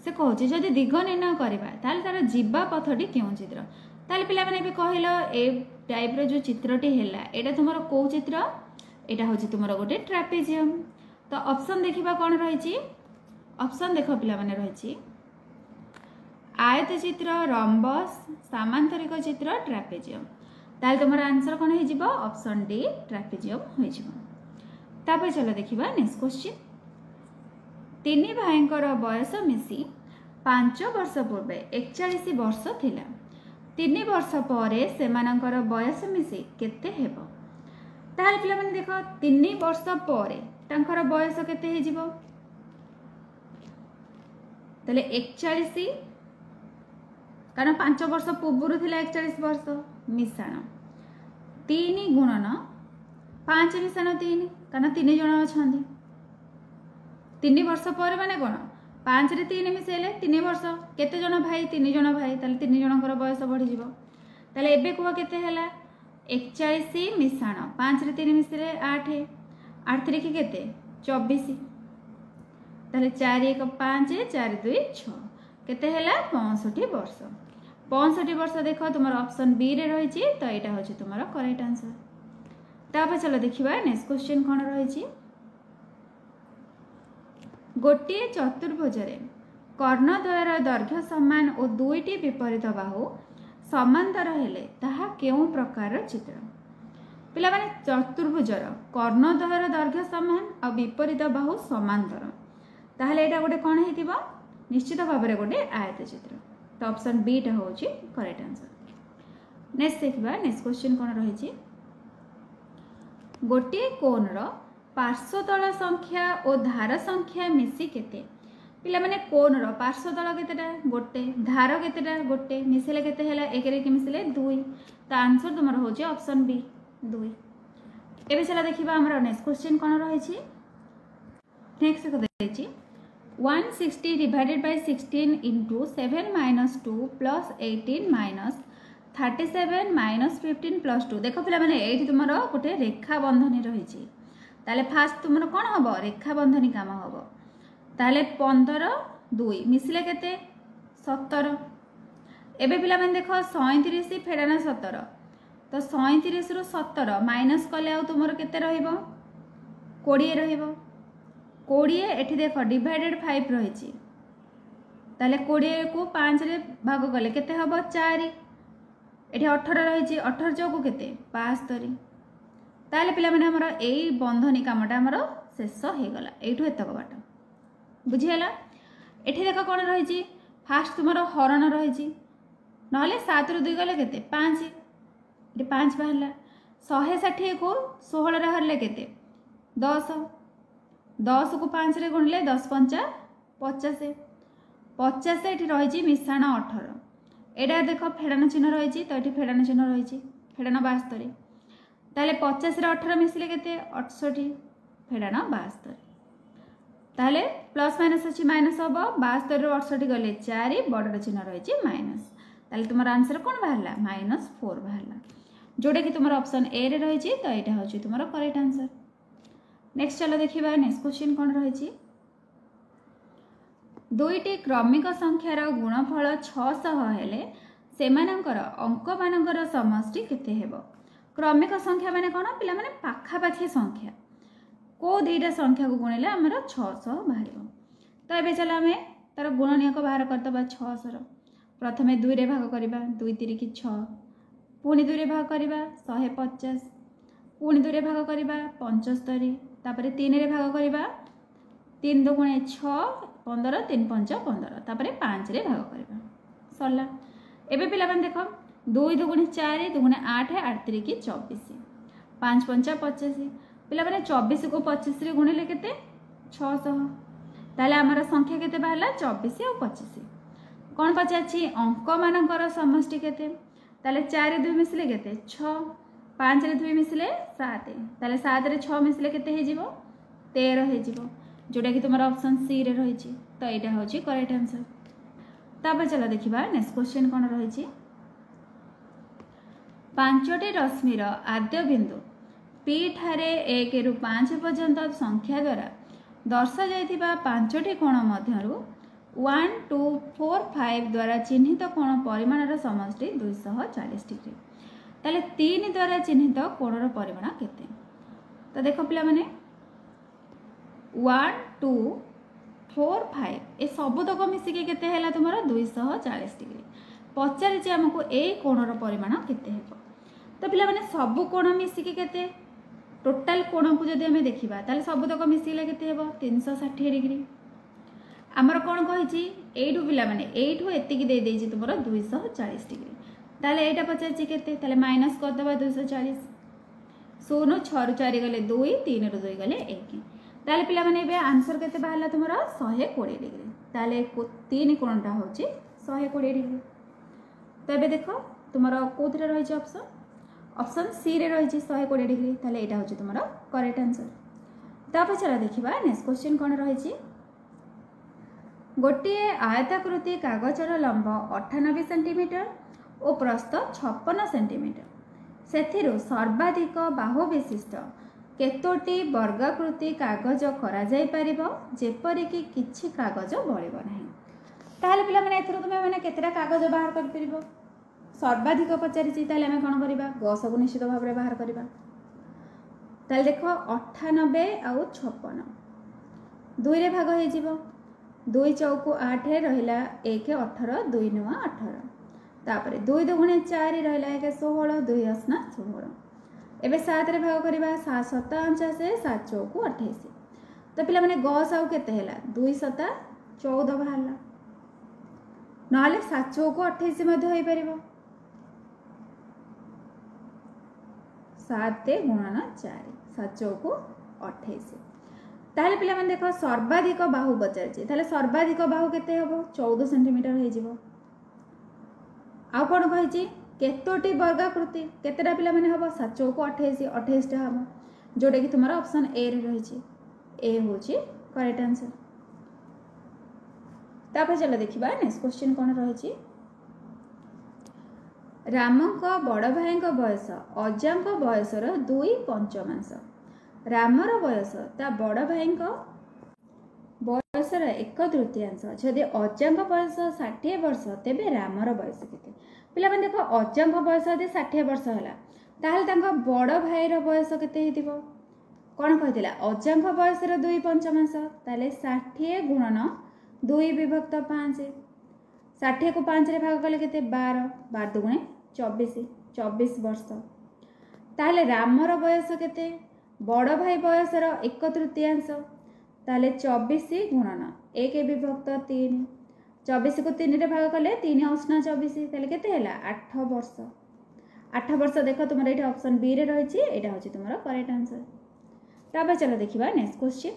से कहूँ जदि दिग निर्णय करवा तार जीवा पथटी क्यों चित्र ताले पिला माने भी कहल ए टाइप जो चित्रटी है यहाँ तुम कौ चित्र यहाँ हूँ तुम गोटे ट्रापेजियम तो ऑप्शन देखा कौन रही ऑप्शन देख पिला माने रही आयत चित्र रंबस सामांतरिक चित्र ट्रापेजियम ताल तुम आंसर कौन हो ऑप्शन डी ट्रापेजियम हो चलो देखा नेक्स्ट क्वेश्चन तीन भाईंकर बयस मिसी 5 वर्ष पूर्वे 41 वर्ष थिला 3 वर्ष पर सेमानंकर बयस मिसी केते हेबो ताल पिला माने देख 3 वर्ष पर तांकर बयस केते हे जिवो ताले 41 कारण 5 वर्ष पूर्व थिला 41 वर्ष मिशाण 3 गुणन 5 मिशाण 3 कारण 3 जन अच्छा 3 वर्ष पर माने कौन 5 रे 3 मिसेले 3 वर्ष केते जन भाई 3 जन भाई ताले 3 जनकर बयस बढ़ी जीवो ताले एबे कुआ केते हैला 41 मिशाण 5 रे 3 मिसेले 8 8 3 के केते 24 ताले 4 1 5 4 2 6 केते हैला 65 वर्ष 65 वर्ष देख तुम ऑप्शन बी रे रही तो यहाँ हूँ तुम करेक्ट आंसर तापर चलो देखा नेक्स्ट क्वेश्चन कौन रही गोटे चतुर्भुज कर्णद्वयर दैर्घ्य सामान और दुईटी विपरीत बाहु समांतर हेले ताहा केउं प्रकार चित्र पिला माने चतुर्भुजर कर्णद्वयर दैर्घ्य सामान और विपरीत बाहु समांतर ताहले एटा गोटे कौन हेतिबो निश्चित भाव में गोटे आयत चित्र तो ऑप्शन बी टा होची करेक्ट आंसर नेक्स्ट देखिबा नेक्स्ट क्वेश्चन कौन रही गोटे कोण रो पार्श्वतल संख्या और धार संख्या मिसी केते पिला माने कोण रो पार्श्वतल केतेटा गोटे धार केतेटा गोटे मिसिले केते हैला एक रे के मिसिले 2 तो आंसर तुमर होची ऑप्शन बी 2 एबे चला देखिबा हमर नेक्स्ट क्वेश्चन कौन रही नेक्स्ट को देखि 160 divided by 16 into 7 minus 2 plus 18 minus 37 minus 15 plus 2 देख पिला माने एठी तुमरो गोटे रेखा बंधनी रही ताले फास्ट तुमरो कोन हबो रेखा बंधनी काम हबो ताले 15 2 मिसले केते 17 एबे पिला माने देख 37 फेडाना 17 तो 37 रु 17 माइनस कले आ तुमरो केते रहिबो 20 रहिबो 20 एठी देख डिवाइडेड 5 रही ताले 20 को 5 रे भाग कले केते हबो 4 एठी 18 रही 18 चौको केते 75 ताले पिला माने हमर एई बंधनी कामटा हमर शेष हे गला एठु एतक बाट बुझियला एठी देख कोन रही फास्ट तुमरो हरण रही नहले 7 रु 2 गले केते 5 एठी 5 बाहला 160 को 16 रे हरले केते 10 10 को 5 रे गुणले 10 5 50 50 एठी रही मिशाण 18 एटा देख फेडान चिन्ह रही तो ये फेडान चिन्ह रही फेडान 72 ताले 50 रे 18 मिसिले केते 68 फेडान 72 ताले प्लस माइनस अच्छी माइनस हम 72 रे 68 गले 4 बड़ चिन्ह रही माइनस ताले तुम आंसर कौन बाहर -4 बाहर जोटा कि तुम ऑप्शन ए रे रही तो यहाँ हूँ तुम करेक्ट आंसर नेक्स्ट चलो देखिबा नेक्स्ट क्वेश्चन कौन रही दुईटी क्रमिक संख्यार गुणफल 600 हेले सेमानंकर अंक मानकर समष्टि केते हेबो क्रमिक संख्या माने कोन पिला माने पाखापाखी संख्या को दुईटा संख्या को गुणिले हमर 600 बाहरिबो तो एबे चला हमें तार गुणनीयक बाहर करतबा 600 रो प्रथमे 2 रे भाग करबा 2 3 की 6 पुणी 2 रे भाग करबा 150 पुणी 2 रे भाग करबा 75 तापरे 3 रे भाग करबा 3 2 गुणे 6 15 3 5 15 तापरे 5 रे भाग करबा सरला एबे पिला माने देखो 2 दुगुणे 4 दुगुणे 8 8 3 की 24 5 पंचा 85 पिला माने 24 को 25 रे गुणिले केते 600 ताले हमर संख्या केते बाहला 24 और 25 कोन पचाछि अंक मानकर समष्टि केते ताले 4 2 मिसले केते 6 5 रे 2 मिसले 7 ताले 7 रे 6 मिसले केते हे जीवो 13 हे जीवो जोटा कि तुम्हारा ऑप्शन सी रे रही तो यहाँ हूँ करेक्ट आंसर। तापर चलो देखा नेक्स्ट क्वेश्चन कौन रही 5टी रश्मिर आद्य बिंदु P ठारे 1 ରୁ 5 पर्यंत संख्या द्वारा दर्शा जाइथिबा 5टी कोण मध्यरु 1 2 4 5 द्वारा चिन्हित कोण परिमाणर समष्टि 240 डिग्री ताले 3 द्वारा चिन्हित कोणर परिमाण केते तो देखो पिला माने 1 2 4 5 ए सबुतक मिसिके केते हैला तुमरा 240 डिग्री पचारे आमको ए कोणर परिमाण केते हेबो तो पिला माने सब कोण मिसिके केते टोटाल कोण को जदि हमें देखिबा ताले सबुतक मिसिले केते हेबो 360 डिग्री आमर कोन कहिछि एठु पिला माने एठु एतिकी दे देछि तुमरा 240 डिग्री ताले एटा पचारे केते ताले माइनस कर देबा 240 0 6 रु 4 गले 2 3 रु 2 गले 1 ताले पिला माने बे आंसर केते बाहला तुमरा 120 डिग्री ताले तीन कोणटा होची 120 डिग्री तो एबे देखो तुमरा कोथरे रही छै ऑप्शन सी रे रही छै 120 डिग्री ताले एटा होची तुमरा करेक्ट आंसर। तापर चला देखिबा नेक्स्ट क्वेश्चन कोन रही छै गोटे आयताकृति कागजर लंब 98 सेंटीमीटर और प्रस्थ 56 सेंटीमीटर सेथिरु सर्वाधिक बाहु विशिष्ट केतोटी वर्गाकृति कागज करा जाय परिबो जेपरि कि किछि कागज बळिबो नाही ताले पिला माने एथरो तुमे माने केतेटा कागज बाहर कर परिबो सर्वाधिक पचारि छि ताले हमें कोन करिबा गस को निश्चित भाव रे बाहर करिबा ताले देखो 98 आउ 56 2 रे भाग हे जिवो 2 चौको 8 रहिला 1 18 2 नुआ 18 तापरे 2 दुगुणे 4 रहिला 1 16 2 असना 16 एबे 7 रे भाग करिबा 7 7 49 7 चौको 28 तो पिला माने गस आउ केते हैला 2 7 14 बाहरला नहले 7 चौको 28 मध्ये होई परिबो 7 गुणन 4 7 चौको 28 ताले पिला माने देखो सर्वाधिक बाहु बचारछि ताले सर्वाधिक बाहु केते हबो 14 सेंटीमीटर हे जिवो आ कोन कहिछि केतोटी वर्गाकृति केतेटा पिला माने हबो 7 चौको 28 28 टा हबो जोडे कि तुम्हारा ऑप्शन ए रे रही छै ए होछि करेक्ट आंसर। तापर चलो देखिबा नेक्स्ट क्वेश्चन कोन रही छै रामक बड़ भाई बयस अजाक बयसर 2 पंचमांश रामर बयस ता बड़ भाई बयसर 1/3 जदि अजाक बयस 60 वर्ष तेबे रामर बयस केते पिला माने देखो अजाक बयस यदि 60 वर्ष हला ताहले तांको बड़ भाईर बयस केते हेतिबो कोन कहितला अजाक बयसर 2 पंचमांश ताले 60 गुणन 2 विभक्त 5 60 को 5 रे भाग कले केते 12 12 दुगुणे 24 वर्ष ताहले रामर बयस केते बड़ भाई बयसर 1/3 ताहले 24 गुणन 1 विभक्त 3 24 को 3 रे भाग कले 3 असना 24 ताहले केते हैला 8 वर्ष 8 वर्ष देखो तुम्हारा ये ऑप्शन बी रे रही है यहाँ हूँ तुम्हारा करेक्ट आंसर। तापर चलो देखा नेक्स्ट क्वेश्चन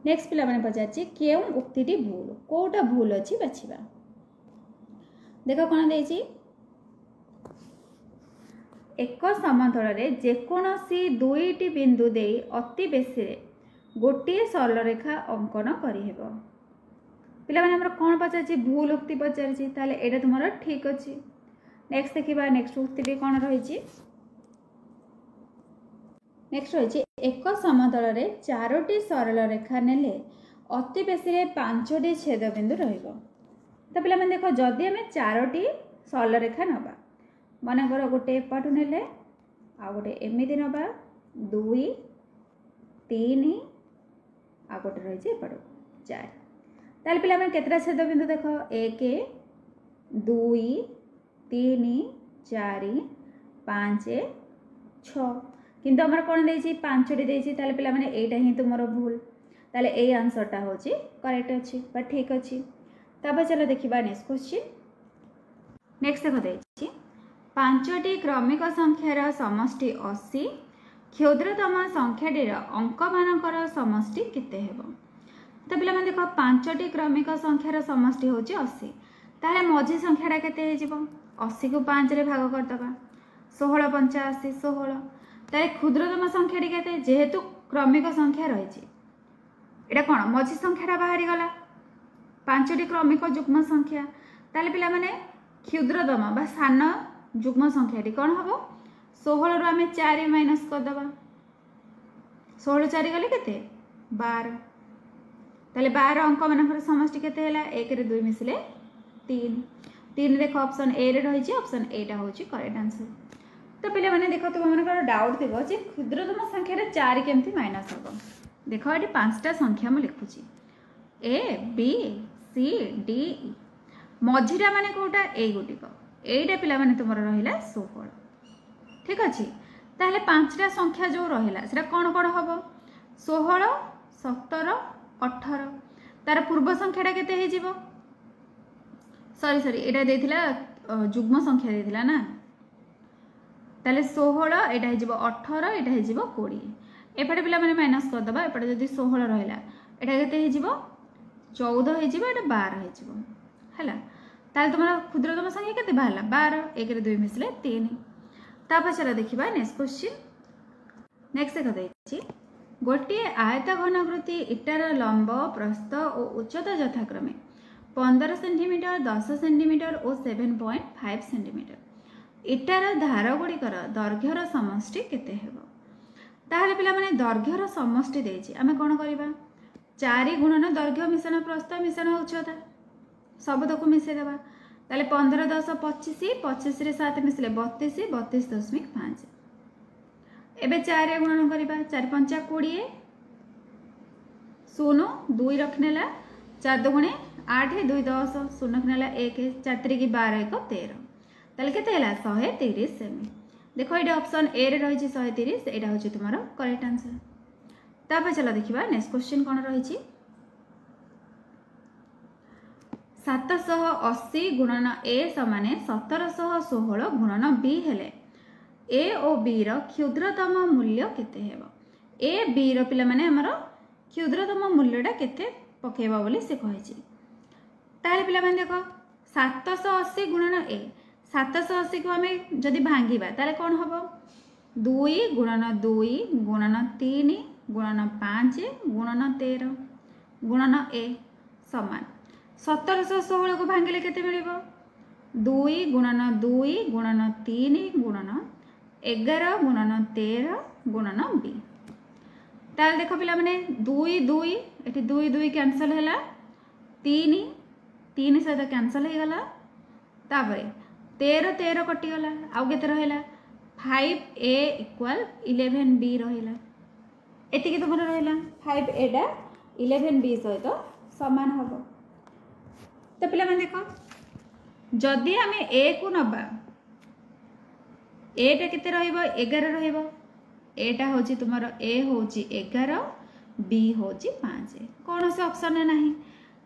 नेक्स्ट पिला माने पचार केउ उक्ति भूल कोटा भूल अच्छी बाछिबा देख कौन देछि एक समतल रे जेकोसी 2टी बिंदु दे अति बेसी रे गोटे सरल रेखा अंकन करिहेबो पिला माने हमर कोन पचार भूल उक्ति पचार ताले एटा तुम्हारा ठीक अच्छी। नेक्स्ट देखिबा नेक्स्ट उक्ति कौन रही नेक्स्ट रही एक समतल रे 4टी सरल रेखा नेले अति बेसी रे 5टी छेदबिंदु रहिबो तो पिला माने देखो जदि हमें 4टी सरल रेखा नबा मनकर गोटे एपटू नेले आ गोटे एमिति नबा 2 3 आ गोटे रही एपटू 4 ताले पिला माने केतरा छेदबिंदु देखो 1 2 3 4 5 6 किंतु हमर कोन देछि 5टी देछि ताले पिला माने एटा ही तुमरो भूल ताले ए आंसरटा होछि करेक्ट अछि बा ठीक अछि। तब चलो देखिबा नेक्स्ट क्वेश्चन नेक्स्ट देखो देछि पांचटी क्रमिक संख्यार समष्टि 80 क्षुद्रतम संख्याटीर अंक मानकर समष्टि केते हेबो। तो पिला देख पांचटी क्रमिक संख्यार समष्टि हूँ 80 ताहले मझी संख्याटा केते हेजिबो 80 को 5 रे भाग करदबा 16 85 16 ताहले क्षुद्रतम संख्याटी केते जेहेतु क्रमिक संख्या रही एटा कौन मझी संख्याटा बाहरी गला पांचटी क्रमिक युग्म संख्या ताहले पिला माने क्षुद्रतम बा सान युग्म संख्याटी कौन हम 16 रु आम 4 माइनस करदबा 16 4 गले केते 12 ताहले 12 अंक मानकर समष्टि केते हैला 1 रे 2 मिसले 3 3 देख ऑप्शन ए रे रही ऑप्शन एटा होची करेक्ट आंसर। तो पिले माने देखो तुम मानकर डाउट थिबो जे क्षुद्रतम संख्या रे 4 केमती माइनस हबो। देखो एटी पांचटा संख्या मु लिखुची A B C D E मझीटा माने कोटा ए गुटिक एटा पिला माने तुमर रहिला 16 ठीक अछि। ताहले पांचटा संख्या जो रहिला सेटा कोन कोन हबो 16 17 18 तार पूर्व संख्याटा केते हे जिवो सॉरी एटा देथिला युग्म संख्या देथिला ना ताले 16 एटा हे जिवो 18 एटा हे जिवो 20 एपटे पिला माने माइनस कर दबा एपटे जदी 16 रहिला एटा केते हे जिवो 14 हे जिवो एटा 12 हे जिवो हला ताले तुम्हारा क्षुद्रतम संख्या केते बाहला 12 1 रे 2 मिसले 3 ता पछला देखिबा नेक्स्ट क्वेश्चन नेक्स्ट देखा दैछि गोटे आयत घनाकृति इटार लंब प्रस्थ और उच्चता यथाक्रमे 15 सेंटीमीटर 10 सेंटीमीटर और 7.5 सेंटीमीटर इटार धार गुड़िकर दैर्घ्यर समष्टि केते हेबो। ताहले पिला माने दैर्घ्यर समष्टि देछि आमे कोन करबा 4 गुणन दैर्घ्य मिश्रण प्रस्थ मिश्रण उच्चता सबतक मिसे देबा ताले 15 10 25 25 रे 7 मिसले 32 32.5 एबे 4 गुणन करबा 4 5 20 शून्य 2 रखनेला 4 दुगुणे 8 2 10 शून्य रखनेला 1 4 3 की 12 1 13 ताले केते हैला 130 सेमी। देखो ये ऑप्शन ए रे रही 130 एटा होची तुम्हारा करेक्ट आंसर। तापर चला देखिबा नेक्स्ट क्वेश्चन कोन रही 780 गुणन ए समान 1716 गुणन बी हेले ए और बी रो क्षुद्रतम मूल्य केते हेबो। ए बी रो पिला माने हमर क्षुद्रतम मूल्यटा केते पकेबा बोली से कहिछि। ताले पिला माने देखो 780 गुणन ए 780 को हमें जदि भांगिबा ताले कोन हबो 2 गुणन 2 गुणन 3 गुणन 5 गुणन 13 गुणन ए समान 1716 को भांगिले केते मिलिबो 2 गुणन 2 गुणन 3 गुणन 11 गुणन 13 गुणन बी। ताल देखो पिला माने 2 2 एठी 2 2 कैंसिल हैला 3 3 सहित कैंसिल हे गला तापरे 13 13 कटि गला आउ केते रहला 5a इक्वल 11b रहला एति के तुमर रहला 5a डा 11b सहित समान हबो। तो पिला माने देखो जदि हमें a को नबा a टा केते रहइबो 11 रहइबो a टा होची तुमर a होची 11 b होची 5 कोन से ऑप्शन नाही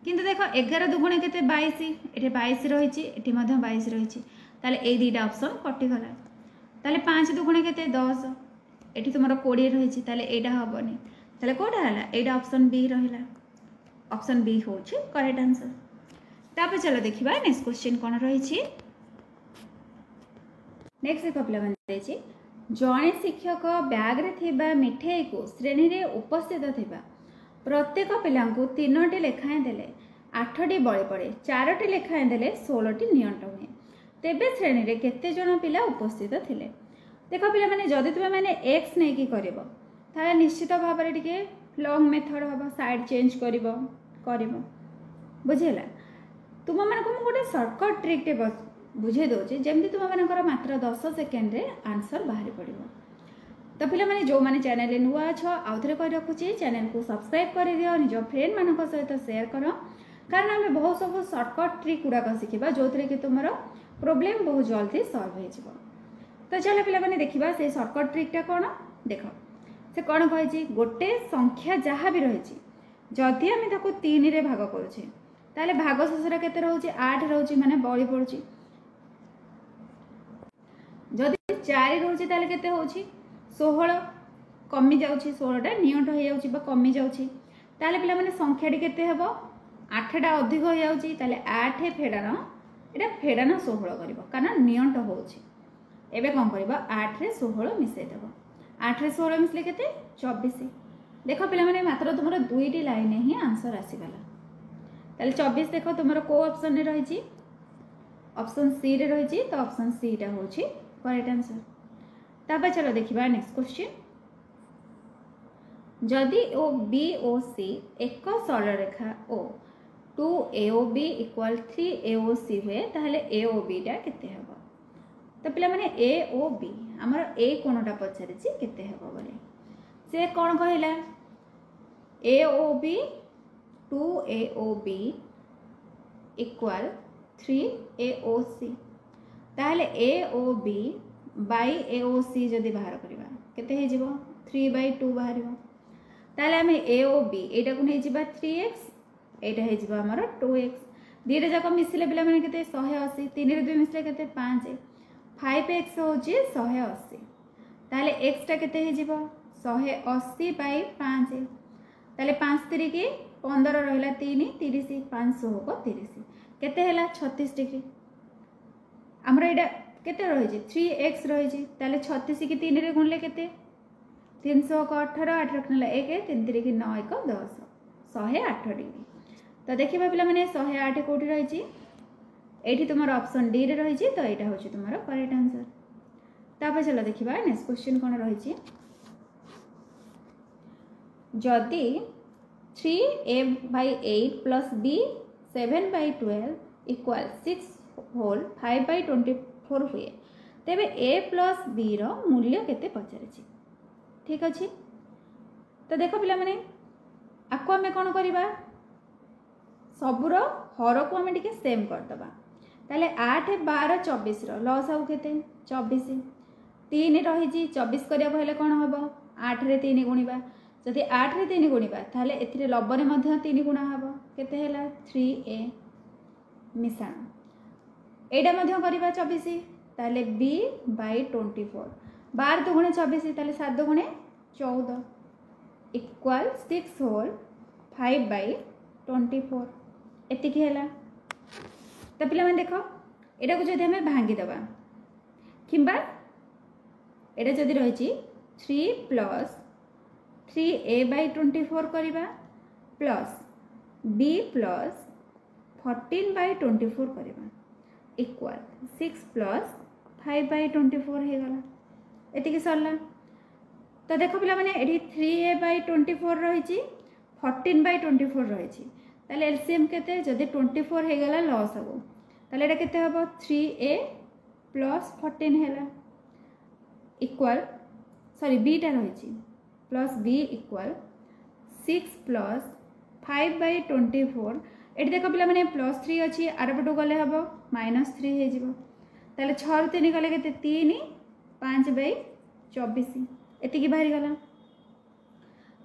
किंतु देखो 11 दुगुणे केते 22 एठी 22 रहिची एठी मध्ये 22 रहिची ताले ए दीटा ऑप्शन कटि गला ताले 5 दुगुणे केते 10 एठी तुमर 20 रहिची ताले एटा हबनी ताले कोडा हला एटा ऑप्शन बी रहिला ऑप्शन बी होची करेक्ट आंसर। तापर चलो देखिबा नेक्स्ट क्वेश्चन कोन रहिची नेक्स्ट एक पिला माने देछि जणे शिक्षक बैग रे थिबा मिठाई को श्रेणी रे उपस्थित थिबा प्रत्येक पिलांकु 3टी लेखाएं देले 8टी बळी पड़े 4टी लेखाएं देले 16टी नियंट हुए तेबे श्रेणी रे केते जण पिला उपस्थित थिले। देखो पिला माने जदि तुमे माने x नै की करबो ताले निश्चित भाव रे टिके लॉन्ग मेथड हबो साइड चेंज करबो बुझेला तुम माने को गोटे शॉर्टकट ट्रिक टे बुझे दोचे जेमति तुम मानकर मात्र 10 सेकेंड रे आंसर बाहर पड़िबो। तो पिला माने जो माने चैनल नुआ अछ आउथरे कहि रखुची चैनल को सब्सक्राइब कर दियो निजो फ्रेंड मानक सहित शेयर करो कारण हमें बहुत सब शॉर्टकट ट्रिक गुड़ाक शिखा जो थे कि तुम प्रॉब्लम बहुत जल्दी सॉल्व हो। तो चलो पिला माने देखिबा से शॉर्टकट ट्रिकटा कौन देख से कौन कही गोटे संख्या जहाँ भी रही जदि आम ताको 3 रे भाग करुचे ताले भाग शेष केते रहउची 8 रहउची माने बळी पड़ुची चार रोचे ताले केते होची 16 कमी जाउची 16टा नियंट हो जाउची बा कमी जाउची ताले पिला माने संख्याटी केते हेबो 8टा अधिक हो जाउची ताले 8 फेडान एटा फेडान 16 करबो कारण नियंट होची एबे कोन करबो 8 रे 16 मिसै देबो 8 रे 16 मिसले केते 24 देखो पिला माने मात्र तुमरो दुईटी लाइन ही आंसर आसीगला ताले 24 देखो तुमरो को ऑप्शन रे रही छी ऑप्शन सी रे रही छी तो ऑप्शन सी टा होची करेक्ट आंसर तापर चलो देखिबा नेक्स्ट क्वेश्चन जदि ओ बी ओ सी एक सरल रेखा ओ 2AOB इक्वल 3AOC हुए ताहले AOB टा केते हेबो तो पिला माने AOB हमर ए कोनटा पछारे छी केते हेबो बोले से कोन कहला AOB 2AOB इक्वल 3AOC ताहले AOB बाई AOC जदि बाहर करबा केते हे जिवो 3/2 बाहरिबो ताहले हमें AOB एटा को नै जिबा 3x एटा हे जिबा हमर 2x दीटा जाक मिसले पिला माने केते 180 3 रे 2 मिसले केते 5 5x होची 180 ताहले x टा केते हे जिबो 180 बाई 5 ताहले 5 3 की 15 रहला 3 30 500 होको 30 केते हैला 36 डिग्री हमर एटा केते रहि छी 3x रहि छी ताले 36 की 3 रे गुणले केते 300 को 18 8 रखनला 1 3 3 की 9 1 10 108 डिग्री तो देखिबा पिला माने 108 कोठी रहि छी एठी तुमर ऑप्शन डी रे रहि छी तो एटा होची तुमर करेक्ट आंसर तापर चलो देखिबा नेक्स्ट क्वेश्चन कोन रहि छी जदि 3a/8 plus b 7/12 equal 6 whole 5/24 हुए तेबे a plus b रो मूल्य केते पचारे छी ठीक अछि तो देखो पिला माने आको हमें कोन करिबा सबुरो हर को हमें टिके सेम कर दबा ताले 8 12 24 रो लॉस आउ केते 24 3 रही जी 24 करिया कहले कोन हबो 8 रे 3 गुणिबा जदि 8 रे 3 गुणिबा ताले एथिरे लबरे मध्ये 3 गुणा हबो केते हैला 3a मिसाण एटा मध्ये करिबा 24 ताले b/24 12 दुगुणे 24 ताले 7 दुगुणे 14 इक्वल 6 होल 5/24 एतिकी हैला तो पिला माने देखो एटा को जदि हमें भांगी दबा किंबा एटा जदि रही छी 3 प्लस 3a/24 करिबा प्लस b प्लस 14/24 करिबा इक्वल 6 प्लस 5/24 हे गला एतिकी सरला तो देखो पिला माने एठी 3a/24 रही छी 14/24 रही छी ताले एलसीएम केते जदि 24 हे गला लॉस हबो ताले एटा केते हबो 3a प्लस 14 हैला इक्वल सॉरी b टा रही छी प्लस b इक्वल 6 प्लस 5/24 एठी देखो पिला माने प्लस 3 अछि आरपटो गले हबो -3 हे जिवो ताले 6 रे 3 गले केते 3 5/24 एतिकी बाहरी गला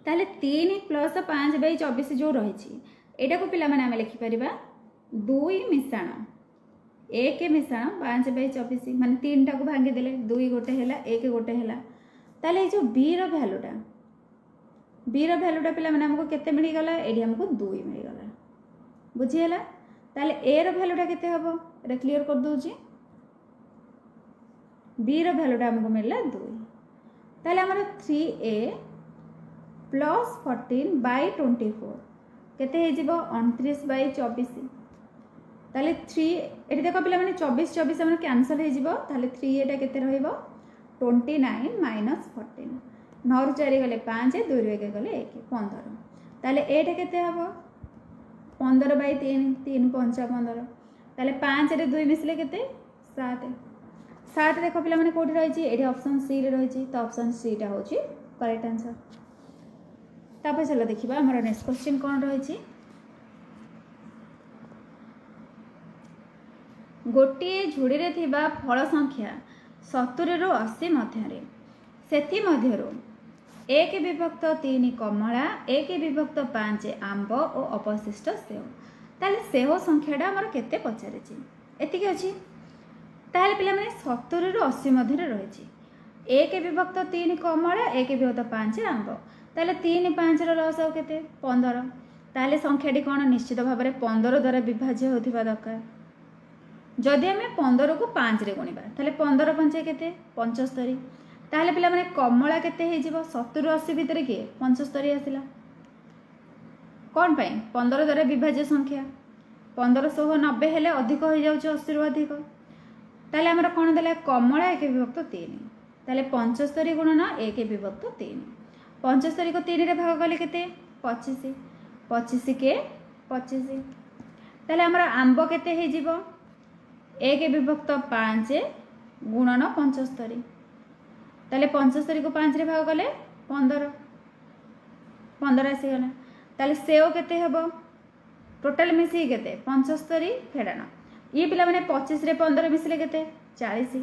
ताले 3 प्लस 5/24 जो रही छी एटा को पिला माने हम लिखि परिबा 2 मिसाण 1 मिसाण 5/24 माने 3 टा को भांगी देले 2 गोटे हैला 1 गोटे हैला ताले जो b रो वैल्यूटा पिला माने हमको केते मिली गला एडी हमको 2 मिली गला बुझी हैला ताले a रो वैल्यूटा केते हबो एटा क्लियर कर दउ छी b रो वैल्यूटा हमको मिलला 2 ताले हमर 3a प्लस 14/24 केते हे जिवो 29/24 ताले 3 एठी देखो पिला माने 24 24 हमर कैंसिल हे जिवो ताले 3 एटा केते रहइबो 29 माइनस 14 9 रु 4 गले 5 2 रु 1 गले 1 15 ताले एटा केते हबो 15/3 3 5 15 ताले 5 रे 2 मिसले केते 7 7 देखो पिला माने कोठी रही छी एठी ऑप्शन सी रे रही छी तो ऑप्शन सी टा होची करेक्ट आंसर तापर चलो देखिबा हमर नेक्स्ट क्वेश्चन कोन रही छी गोटे झुड़ी रे थिबा फल संख्या 70 रु 80 मध्य रे सेथि मध्य रो 1/3 कमला 1/5 आंब और अपशिष्ट सेव ताले सेव संख्याटा हमर केते पचारे छी एतिकी अछि ताहले पिला माने 70 रु 80 मध्य रही 1 विभक्त 3 कमला 1 विभक्त 5 आंब ताहले 3 5 लसागु केते 15 ताहले संख्याटी कौन निश्चित भाव में 15 द्वारा विभाज्य होथिबा दरकार। जदि आम 15 को 5 रे गुणिबा ताहले 15 पंचे केते 75 ताहले पिला माने कमला केते हे जिवो 70 80 भितर के 75 आसिला कौन पाई 15 द्वारा विभाज्य संख्या 1590 हेले अधिक हो जाउछ 80 रु अधिक ताहले हमर कोन देला कमला 1 विभक्त 3 ताहले 75 गुणन 1 विभक्त 3 75 को 3 रे भाग कले केते 25 25 के 25 ताहले हमर आंब केते हे जिवो 1 विभक्त 5 गुणन 75 ताहले 75 को 5 रे भाग कले 15 15 आसी गला ताहले सेव केते हेबो टोटल मिसी केते 75 फेड़ाण ये पिला माने 25 रे 15 मिसले केते 40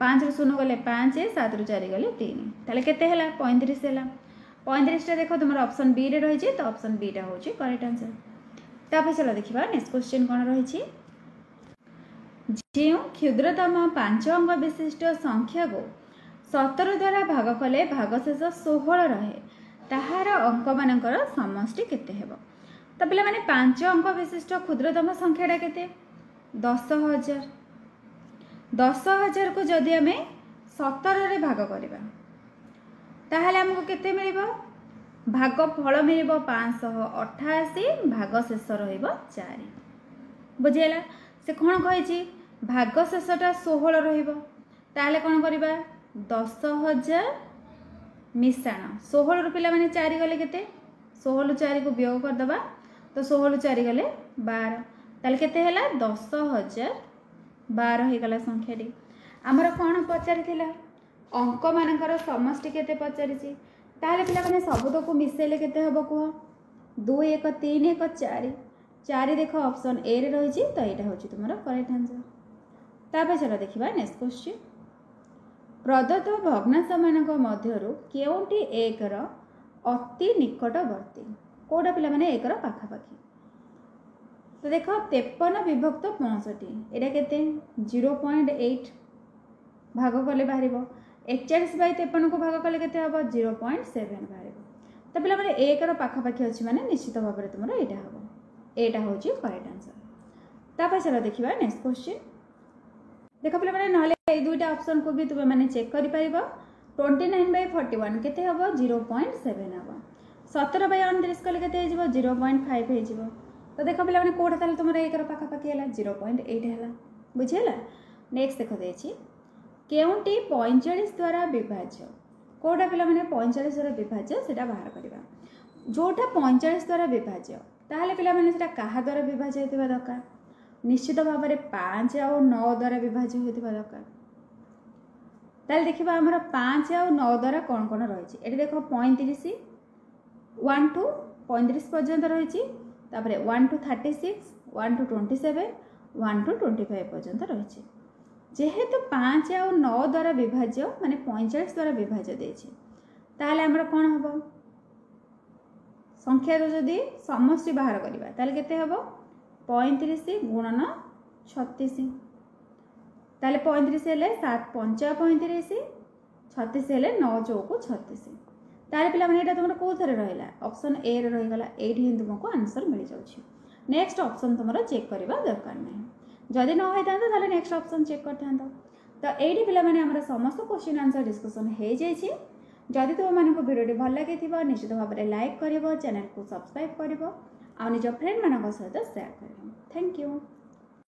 5 रु 0 गले 5 7 रु 4 गले 3 ताले केते हला 35 हला 35 टा देखो तुमर ऑप्शन बी रे रही छी तो ऑप्शन बी टा होची करेक्ट आंसर। तापर चलो देखिबा नेक्स्ट क्वेश्चन कोन रही छी जे क्षुद्रतम 5 अंक विशिष्ट संख्या को 17 द्वारा भाग कले भागशेष 16 रहे ताहार अंक मानकर समष्टि केते हेबो। तो पिला माने 5 अंक विशिष्ट क्षुद्रतम संख्याटा केते 10000 10000 को जदि आमे 17 रे भाग करबा ताहले हमको केते मिलिबो भाग फल मिलिबो 588 भाग शेष रहइबो 4 बुझियला से कोन कहै छी भाग शेषटा 16 रहइबो ताहले कोन करबा 10000 मिश्रण 16 रु पिला माने 4 गले केते 16 4 को वियोग कर दबा तो 16 4 गले 12 ताले केते हैला 10000 12 हे गला संख्याटी हमर कोन पचारि थिला अंक मानकर समष्टि केते पचारि छी ताले पिला माने सबुद को मिसेले केते हबो को 2 1 3 1 4 4 देखो ऑप्शन ए रे रही छी तो एटा होची तुमरो करेक्ट आंसर। तापर चलो देखिबा नेक्स्ट क्वेश्चन प्रदत्त भग्नांश मानक मध्यरु केउंटी 1 रो अति निकटवर्ती कोडा पिला माने 1 रो पाखापाखी तो देखो 53 विभक्त 65 एटा केते 0.8 भाग कले बाहरिबो 41 बाय 53 को भाग कले केते हबो 0.7 बाहरिबो तो पिला माने 1 रो पाखापाखी अछि माने निश्चित भाव रे तुमरो एटा हबो एटा होची करेक्ट आंसर। तापर चलो देखिबा नेक्स्ट क्वेश्चन देखो पिला माने नहले ए दुईटा ऑप्शन को भी तुमे माने चेक करि पाइबो 29 बाय 41 केते हबो 0.7 हबो 17 बाय 29 कले केते हे जिवो 0.5 हे जिवो तो देखो पिला माने कोडा ताले तुमरा 1 रो पाखापाखी हैला 0.8 हैला बुझियला। नेक्स्ट देखो देछि केउंटी 45 द्वारा विभाज्य कोडा पिला माने 45 द्वारा विभाज्य सेटा बाहर करबा जोटा 45 द्वारा विभाज्य ताहले पिला माने सेटा काहा द्वारा विभाज्य हेतिबा दरकार निश्चित भाव में 5 और 9 द्वारा विभाज्य होतिबा दरकार ताले देखिबा हमर 5 और 9 द्वारा कोन कोन रही छी एठी देखो 35 1 टू 35 पर्यंत रही छी तापरे 1 टू 36 1 टू 27 1 टू 25 पर्यंत रही छी जेहेतु 5 और 9 द्वारा विभाज्य माने 45 द्वारा विभाज्य देछि ताहले हमर कोन हबो संख्या रो जदी समष्टि बाहर करबा ताले केते हबो 35 गुणन 36 ताले 35 हेले 7 5 35 36 हेले 9 चौको 36 ताले पिला माने एटा तुमरा को थरे रहला ऑप्शन ए रे रहि गला एठी हिं तुमको आंसर मिल जाउछि नेक्स्ट ऑप्शन तुमरा चेक करबा दरकार नै जदि न होय तांतो ताले नेक्स्ट ऑप्शन चेक करथांतो तो एठी पिला माने हमरा समस्त क्वेश्चन आंसर डिस्कशन हे जाय छी जदि तुम मानको वीडियो भल लागे थिबो निश्चित भाव में लाइक करिवो चैनल को सब्सक्राइब करिवो आ निज फ्रेंड मानक सहित शेयर करिवो थैंक यू।